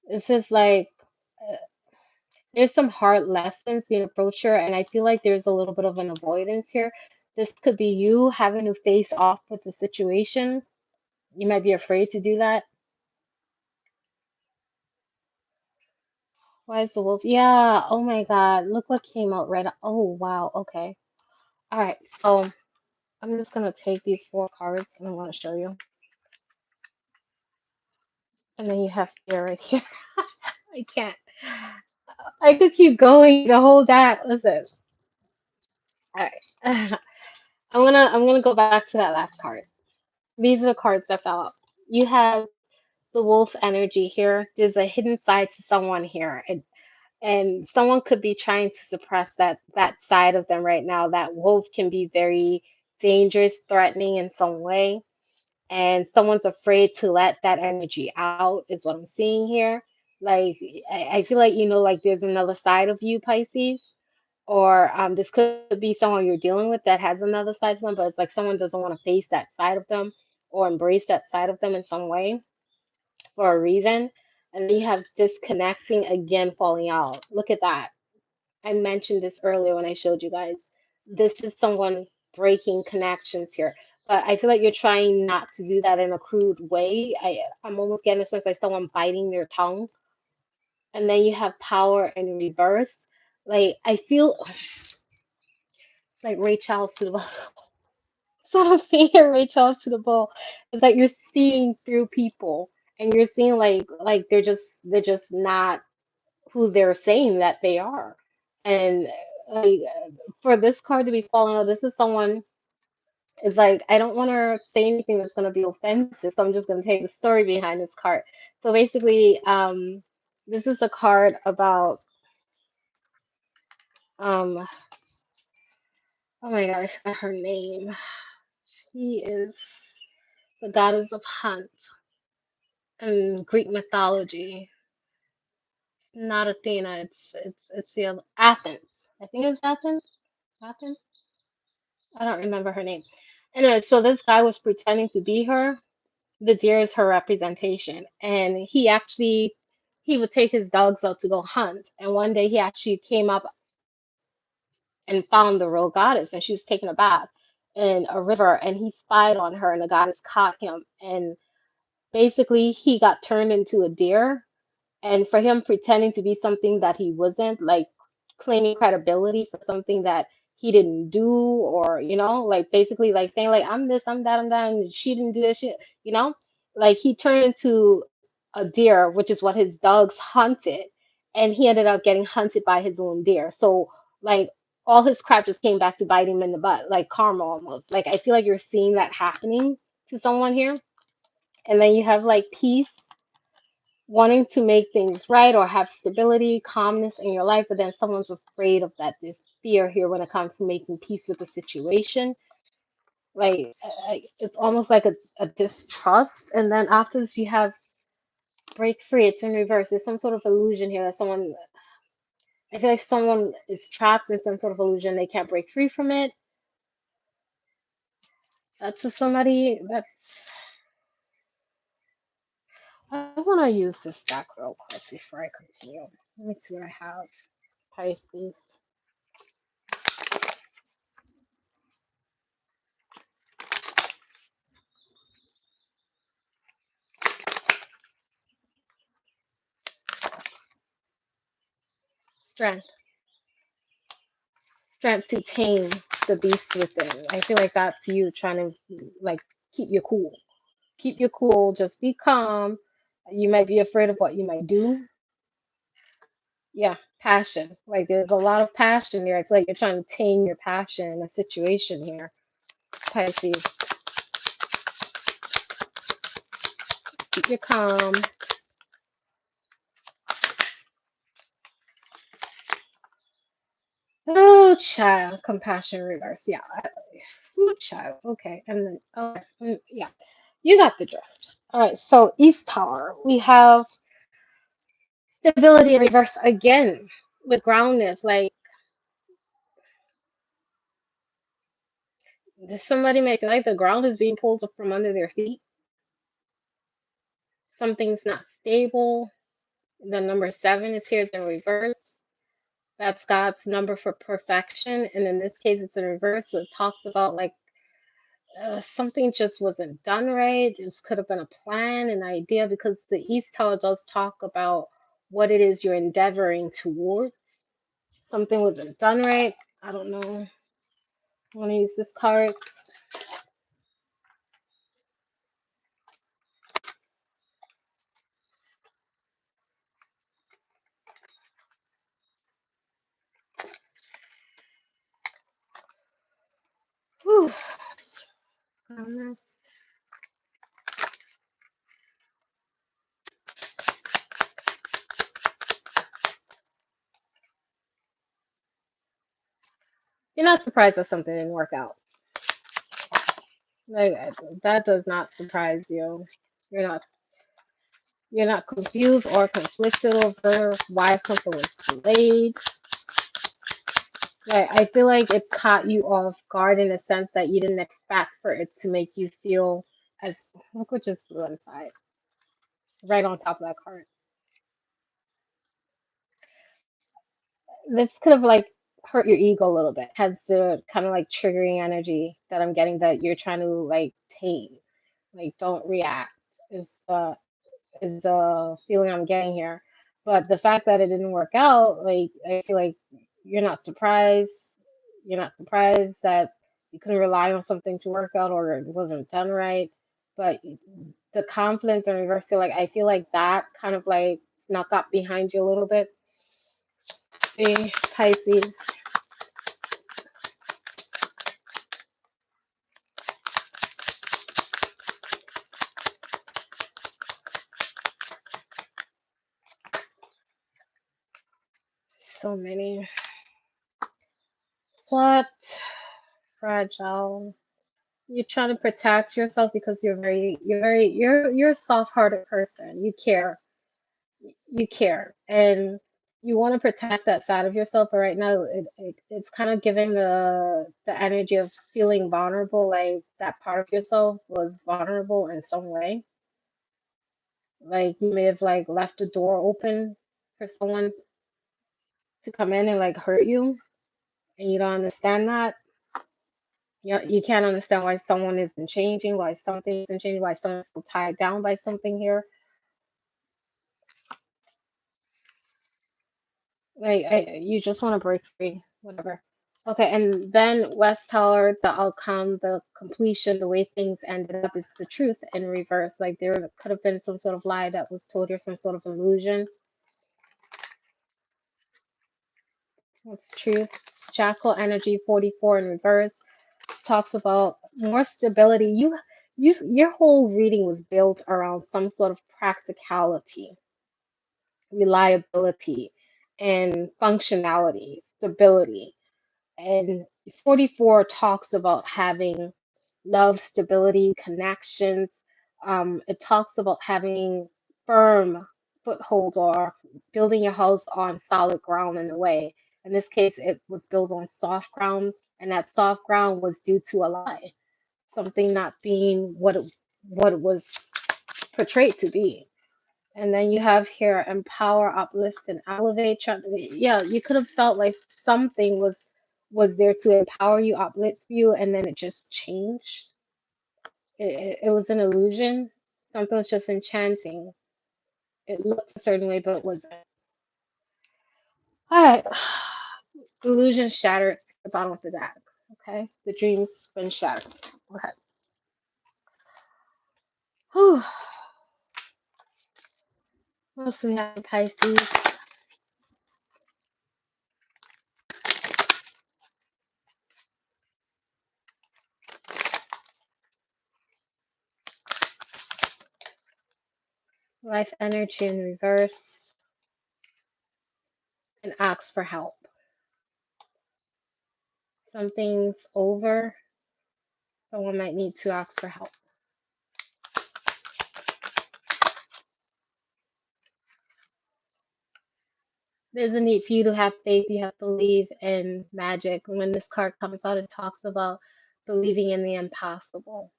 This is like there's some hard lessons being approached here, and I feel like there's a little bit of an avoidance here. This could be you having to face off with the situation. You might be afraid to do that. Why is the wolf? Yeah, oh my God, look what came out right. Oh, wow, okay. All right, so I'm just gonna take these 4 cards and I'm gonna show you. And then you have fear right here. I can't. I could keep going the whole deck. Listen. All right. I'm gonna go back to that last card. These are the cards that fell out. You have the wolf energy here. There's a hidden side to someone here, and someone could be trying to suppress that side of them right now. That wolf can be very dangerous, threatening in some way, and someone's afraid to let that energy out. Is what I'm seeing here. Like I feel like like there's another side of you, Pisces, or this could be someone you're dealing with that has another side to them, but it's like someone doesn't want to face that side of them or embrace that side of them in some way for a reason. And then you have disconnecting again falling out. Look at that. I mentioned this earlier when I showed you guys. This is someone breaking connections here. But I feel like you're trying not to do that in a crude way. I'm almost getting a sense like someone biting their tongue. And then you have power in reverse. Like I feel it's like Ray Charles to the ball. So I'm seeing Ray Charles to the ball. It's like you're seeing through people and you're seeing like they're just not who they're saying that they are. And like for this card to be falling out, this is someone is like, I don't want to say anything that's going to be offensive, so I'm just going to tell you the story behind this card. So basically, this is a card about, um, oh my God, I forgot her name. She is the goddess of hunt in Greek mythology. It's not Athena, it's the other, Athens. I think it's Athens. Athens. I don't remember her name. Anyway, so this guy was pretending to be her. The deer is her representation, and he would take his dogs out to go hunt. And one day he actually came up and found the real goddess, and she was taking a bath in a river, and he spied on her, and the goddess caught him, and basically he got turned into a deer. And for him pretending to be something that he wasn't, like claiming credibility for something that he didn't do, or like basically like saying like I'm this, I'm that, and she didn't do this shit, like he turned into a deer, which is what his dogs hunted, and he ended up getting hunted by his own deer. So like all his crap just came back to bite him in the butt, like karma almost. Like I feel like you're seeing that happening to someone here. And then you have like peace, wanting to make things right or have stability, calmness in your life, but then someone's afraid of that. There's fear here when it comes to making peace with the situation. Like it's almost like a distrust. And then after this, you have break free. It's in reverse. There's some sort of illusion here that someone, I feel like someone is trapped in some sort of illusion. They can't break free from it. That's for somebody that's. I want to use this deck real quick before I continue. Let me see what I have. Pisces. Strength. Strength to tame the beast within. I feel like that's you trying to like keep your cool. Keep your cool. Just be calm. You might be afraid of what you might do. Yeah, passion. Like there's a lot of passion here. I feel like you're trying to tame your passion in a situation here. Pisces, keep your calm. Oh, child, compassion reverse. Yeah. Oh, child. Okay, and then yeah, you got the drift. All right. So East Tower, we have stability in reverse again with groundness. Like somebody may feel like the ground is being pulled up from under their feet. Something's not stable. The number 7 is here, it's in reverse. That's God's number for perfection. And in this case, it's in reverse. So it talks about like something just wasn't done right. This could have been a plan, an idea, because the East Tower does talk about what it is you're endeavoring towards. Something wasn't done right. I don't know. I want to use this card. Whew. Calmness. You're not surprised that something didn't work out. Like that does not surprise you. You're not you're not confused or conflicted over why something was delayed. Like I feel like it caught you off guard in a sense that you didn't expect for it to make you feel as look what just blew inside. Right on top of that card. This could have like hurt your ego a little bit. Hence the kind of like triggering energy that I'm getting that you're trying to like tame. Like don't react is the feeling I'm getting here. But the fact that it didn't work out, like I feel like you're not surprised. You're not surprised that you couldn't rely on something to work out or it wasn't done right. But the confidence and reverse, so like I feel like that kind of like snuck up behind you a little bit. See, Pisces. So many. What? Fragile. You're trying to protect yourself because you're a soft-hearted person. You care, and you want to protect that side of yourself, but right now it's kind of giving the energy of feeling vulnerable, like that part of yourself was vulnerable in some way. Like you may have like left the door open for someone to come in and like hurt you, and you don't understand that. You can't understand why someone isn't changing, why something isn't changing, why someone's still tied down by something here. Like you just want to break free, whatever. Okay, and then West Tower, the outcome, the completion, the way things ended up is the truth in reverse. Like there could have been some sort of lie that was told or some sort of illusion. What's truth? Jackal energy 44 in reverse. This talks about more stability. Your whole reading was built around some sort of practicality, reliability, and functionality, stability. And 44 talks about having love, stability, connections. It talks about having firm footholds or building your house on solid ground in a way. In this case, it was built on soft ground, and that soft ground was due to a lie, something not being what it was portrayed to be. And then you have here empower, uplift, and elevate. Yeah, you could have felt like something was there to empower you, uplift you, and then it just changed. It was an illusion. Something was just enchanting. It looked a certain way, but it wasn't. All right. Illusion shattered at the bottom of the deck. Okay. The dream's been shattered. Okay. Whew. What else do we have, Pisces? Life energy in reverse and asks for help. Something's over. Someone might need to ask for help. There's a need for you to have faith. You have to believe in magic. When this card comes out, it talks about believing in the impossible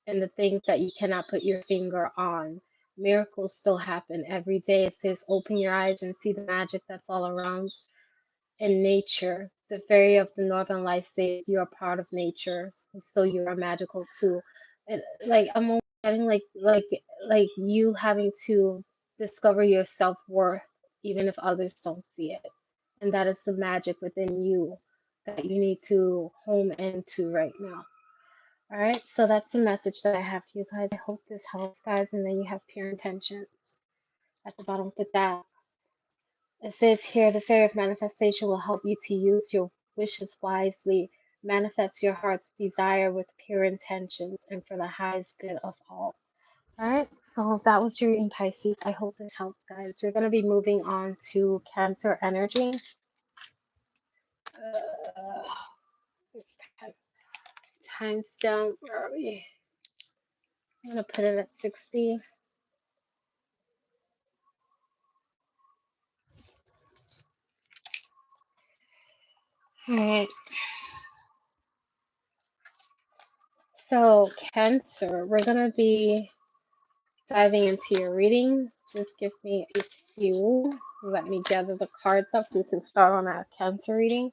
and the things that you cannot put your finger on. Miracles still happen every day. It says, open your eyes and see the magic that's all around in nature. The fairy of the northern lights says you are part of nature, so you are magical too. And like I'm almost getting like you having to discover your self-worth even if others don't see it. And that is the magic within you that you need to home into right now. All right, so that's the message that I have for you guys. I hope this helps, guys. And then you have pure intentions at the bottom with that. It says here, the fairy of manifestation will help you to use your wishes wisely, manifest your heart's desire with pure intentions, and for the highest good of all. All right, so that was your reading, Pisces. I hope this helps, guys. We're going to be moving on to Cancer energy. There's timestamp. Where are we? I'm going to put it at 60. All right. So, Cancer, we're going to be diving into your reading. Just give me a few. Let me gather the cards up so we can start on our Cancer reading.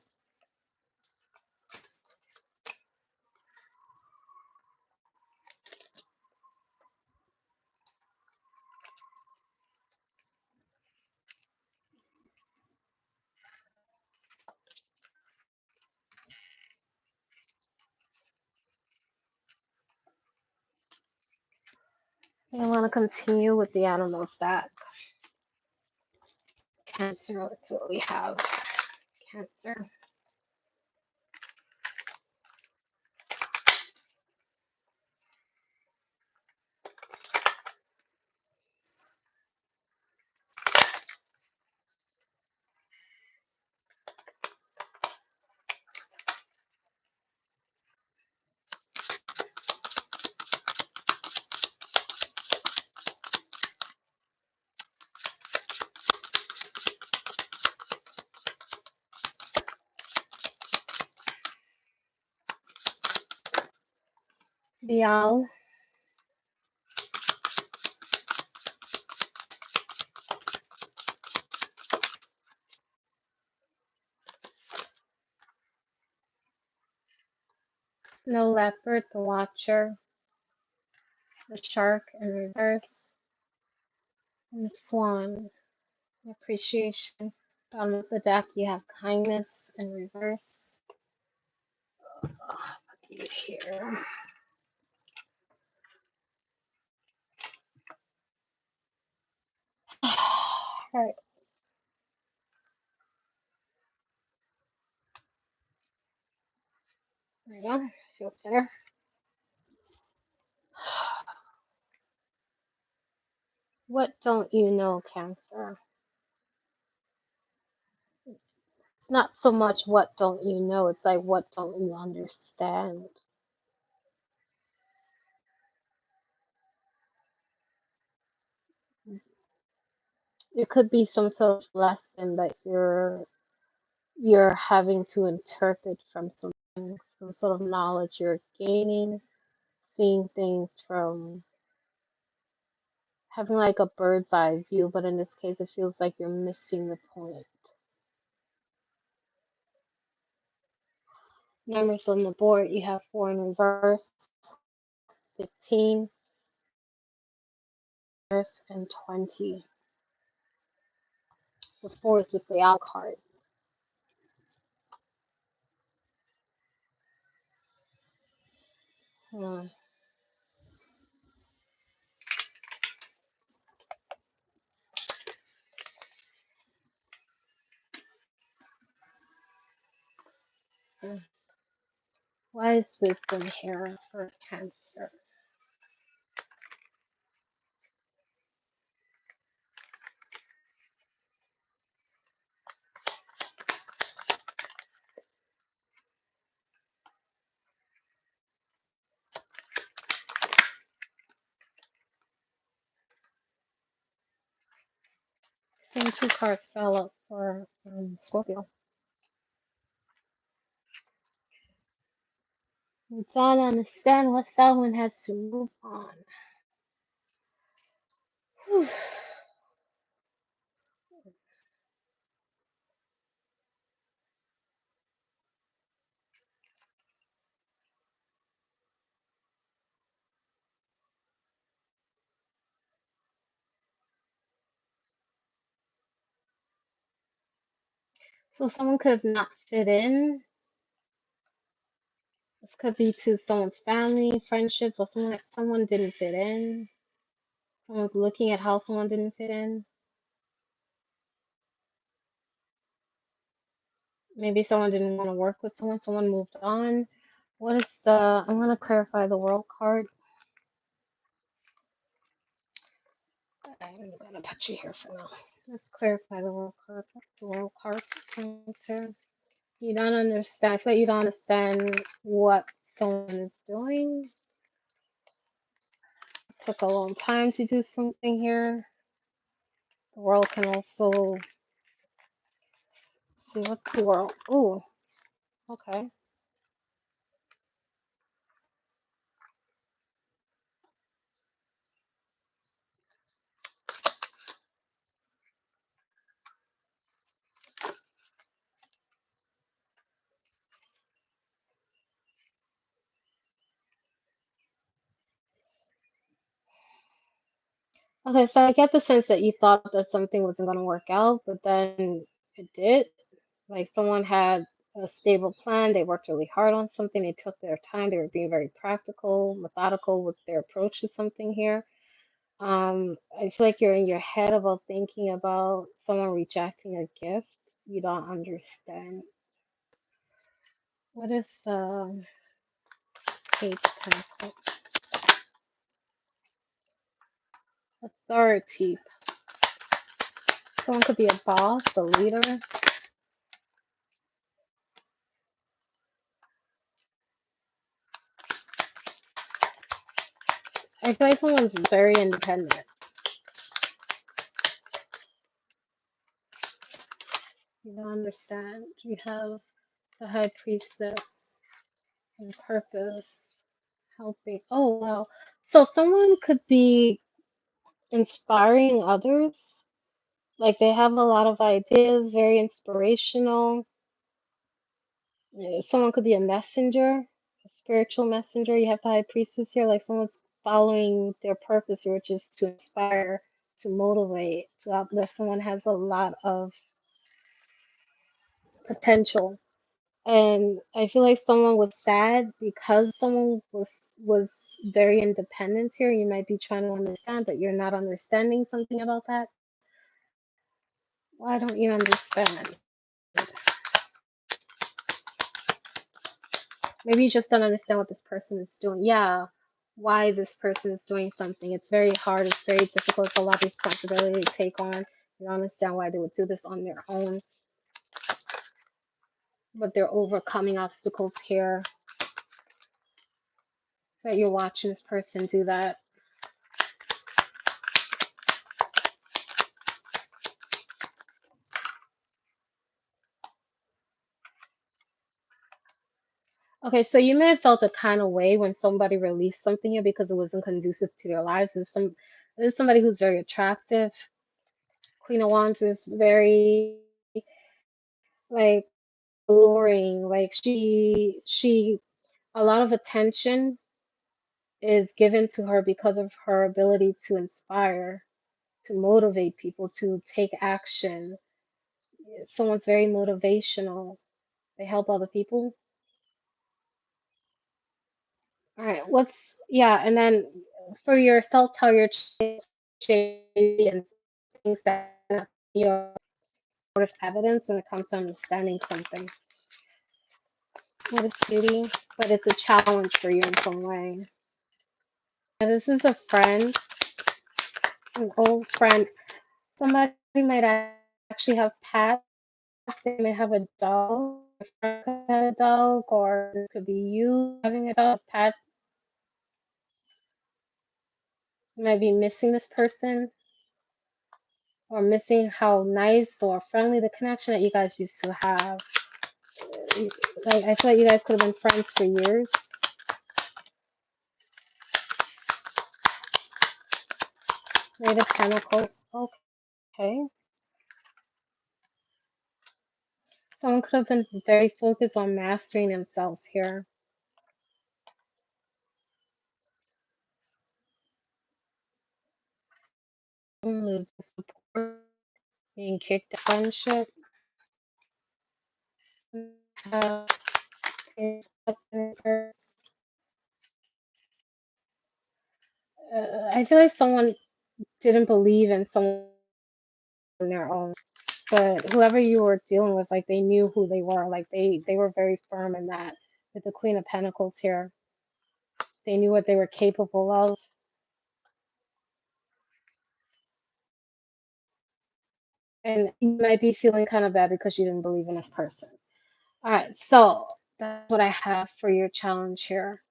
I want to continue with the animal stack. Cancer, that's what we have. Cancer. The owl. Snow leopard, the watcher. The shark in reverse. And the swan. Appreciation. Bottom of the deck, you have kindness in reverse. Put these here. All right. There we go. Feels better. What don't you know, Cancer? It's not so much what don't you know, it's like what don't you understand? It could be some sort of lesson that you're having to interpret from some sort of knowledge you're gaining, seeing things from having like a bird's eye view, but in this case it feels like you're missing the point. Numbers on the board, you have 4 in reverse, 15, reverse, and 20. The 4 is with the owl card. So, wise wisdom here for Cancer. Same 2 cards fell up for Scorpio. We don't understand what someone has to move on. Whew. So someone could not fit in. This could be to someone's family, friendships, or someone didn't fit in. Someone's looking at how someone didn't fit in. Maybe someone didn't want to work with someone moved on. What is the, I'm going to clarify the world card. I'm going to put you here for now. Let's clarify the world card. What's the world card for Cancer? You don't understand. I feel like you don't understand what someone is doing. It took a long time to do something here. The world can also see what's the world. Oh, okay. Okay, so I get the sense that you thought that something wasn't going to work out, but then it did. Like someone had a stable plan, they worked really hard on something, they took their time, they were being very practical, methodical with their approach to something here. I feel like you're in your head about thinking about someone rejecting a gift. You don't understand. What is the Page of Pentacles? Authority. Someone could be a boss, a leader. I feel like someone's very independent. You don't understand. You have the High Priestess and purpose. Helping. Oh, wow. So someone could be inspiring others. Like they have a lot of ideas, very inspirational. Someone could be a messenger, a spiritual messenger. You have the high priestess here, like someone's following their purpose here, which is to inspire, to motivate, to uplift. Someone has a lot of potential. And I feel like someone was sad because someone was very independent here. You might be trying to understand, but you're not understanding something about that. Why don't you understand? Maybe you just don't understand what this person is doing. Yeah, why this person is doing something. It's very hard. It's very difficult. It's a lot of responsibility to take on. You don't understand why they would do this on their own, but they're overcoming obstacles here. So you're watching this person do that. Okay, so you may have felt a kind of way when somebody released something here because it wasn't conducive to their lives. There's somebody who's very attractive. Queen of Wands is very like alluring. Like she a lot of attention is given to her because of her ability to inspire, to motivate people to take action. Someone's very motivational. They help other people. All right, yeah, and then for yourself, tell your shady and things that are not your sort of evidence when it comes to understanding something. What is beauty? But it's a challenge for you in some way. And this is a friend, an old friend. Somebody might actually have pets. They may have a dog. A friend could have a dog, or this could be you having a dog, a pet. You might be missing this person, or missing how nice or friendly the connection that you guys used to have. Like I feel like you guys could have been friends for years. Knight of Pentacles. Okay. Someone could have been very focused on mastering themselves here. Losing support, being kicked out of friendship. I feel like someone didn't believe in someone on their own, but whoever you were dealing with, like they knew who they were. Like they were very firm in that. With the Queen of Pentacles here, they knew what they were capable of. And you might be feeling kind of bad because you didn't believe in this person. All right, so that's what I have for your challenge here.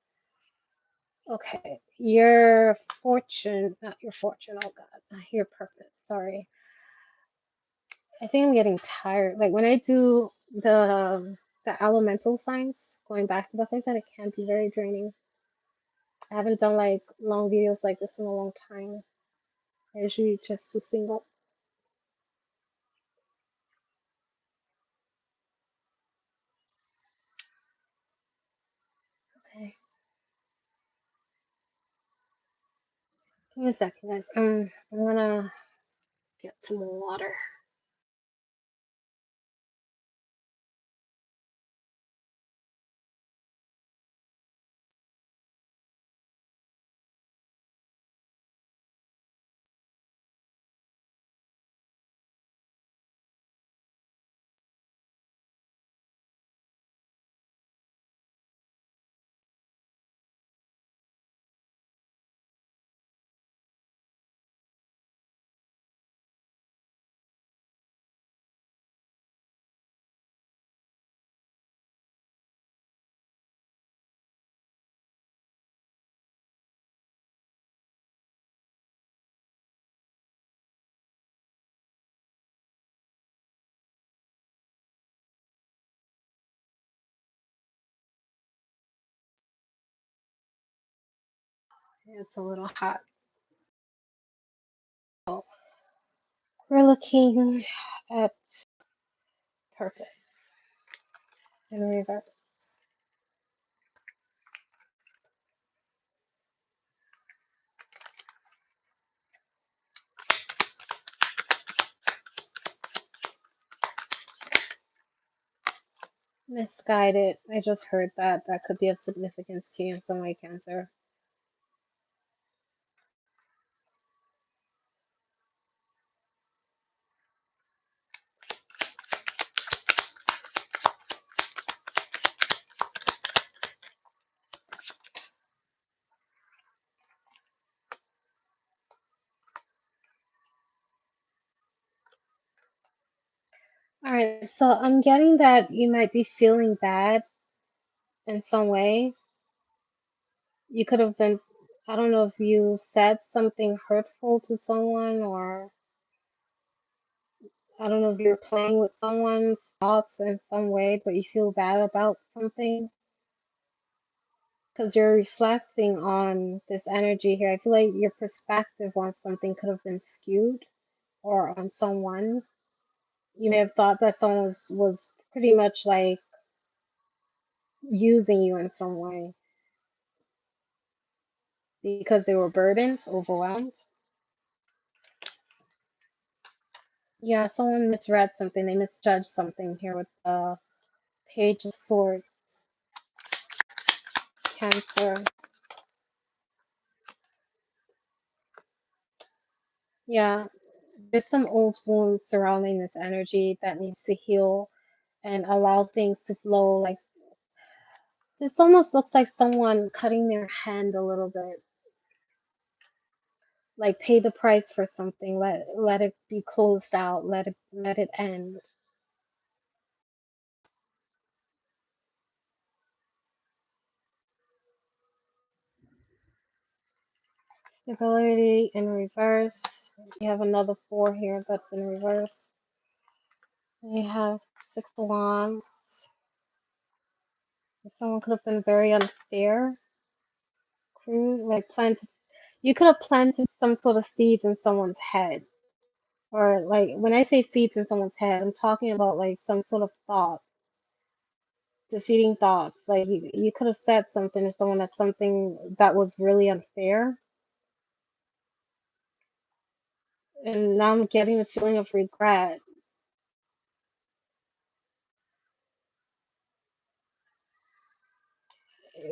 Okay, your fortune, not your fortune, oh God, your purpose, sorry. I think I'm getting tired. Like when I do the elemental signs, going back to stuff like that, it can be very draining. I haven't done like long videos like this in a long time. I usually just do singles. Okay, give me a second, guys. I'm gonna get some more water. It's a little hot. So we're looking at purpose in reverse. Misguided. I just heard that. That could be of significance to you in some way, Cancer. All right, so I'm getting that you might be feeling bad in some way. You could have been, I don't know if you said something hurtful to someone, or I don't know if you're playing with someone's thoughts in some way, but you feel bad about something because you're reflecting on this energy here. I feel like your perspective on something could have been skewed, or on someone. You may have thought that someone was pretty much like using you in some way because they were burdened, overwhelmed. Yeah, someone misread something. They misjudged something here with the Page of Swords, Cancer. Yeah, there's some old wounds surrounding this energy that needs to heal and allow things to flow. Like, this almost looks like someone cutting their hand a little bit. Like, pay the price for something. Let it be closed out. Let it end. Stability in reverse. You have another 4 here that's in reverse. You have 6 of Wands. Someone could have been very unfair. Crude, like planted. You could have planted some sort of seeds in someone's head. Or, like, when I say seeds in someone's head, I'm talking about like some sort of thoughts, defeating thoughts. Like, you could have said something to someone that's something that was really unfair. And now I'm getting this feeling of regret.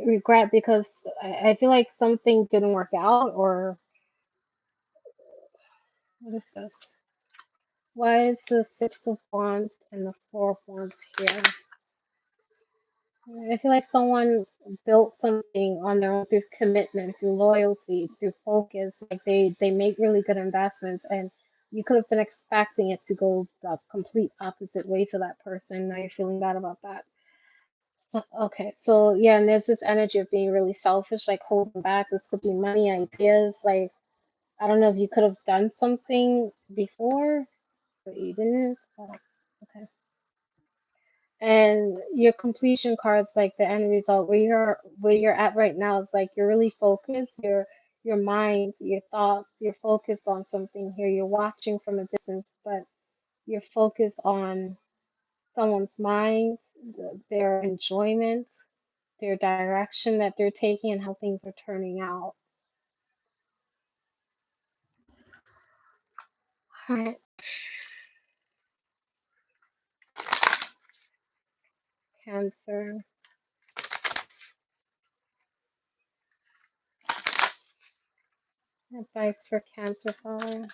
Regret because I feel like something didn't work out, or what is this? Why is the 6 of Wands and the 4 of Wands here? I feel like someone built something on their own through commitment, through loyalty, through focus. Like, they make really good investments, and you could have been expecting it to go the complete opposite way for that person. Now you're feeling bad about that. So, okay, so yeah, and there's this energy of being really selfish, like holding back. This could be money, ideas. Like, I don't know if you could have done something before, but you didn't. Oh, okay. And your completion cards, like the end result, where you're at right now, is like you're really focused. Your mind, your thoughts, you're focused on something here. You're watching from a distance, but you're focused on someone's mind, their enjoyment, their direction that they're taking, and how things are turning out. All right. Cancer. Advice for Cancer, Father.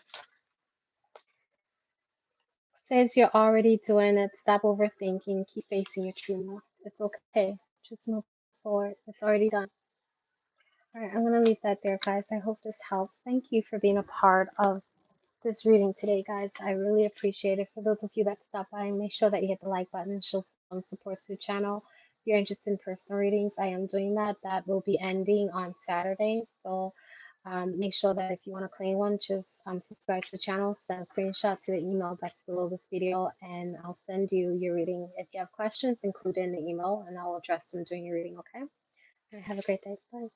Says you're already doing it. Stop overthinking. Keep facing your true north. It's okay. Just move forward. It's already done. All right, I'm going to leave that there, guys. I hope this helps. Thank you for being a part of this reading today, guys. I really appreciate it. For those of you that stopped by, make sure that you hit the like button and show some support to the channel. If you're interested in personal readings, I am doing that. That will be ending on Saturday. So make sure that if you want to claim one, just subscribe to the channel, send a screenshot to the email that's below this video, and I'll send you your reading. If you have questions, include it in the email, and I'll address them during your reading, okay? All right, have a great day. Bye.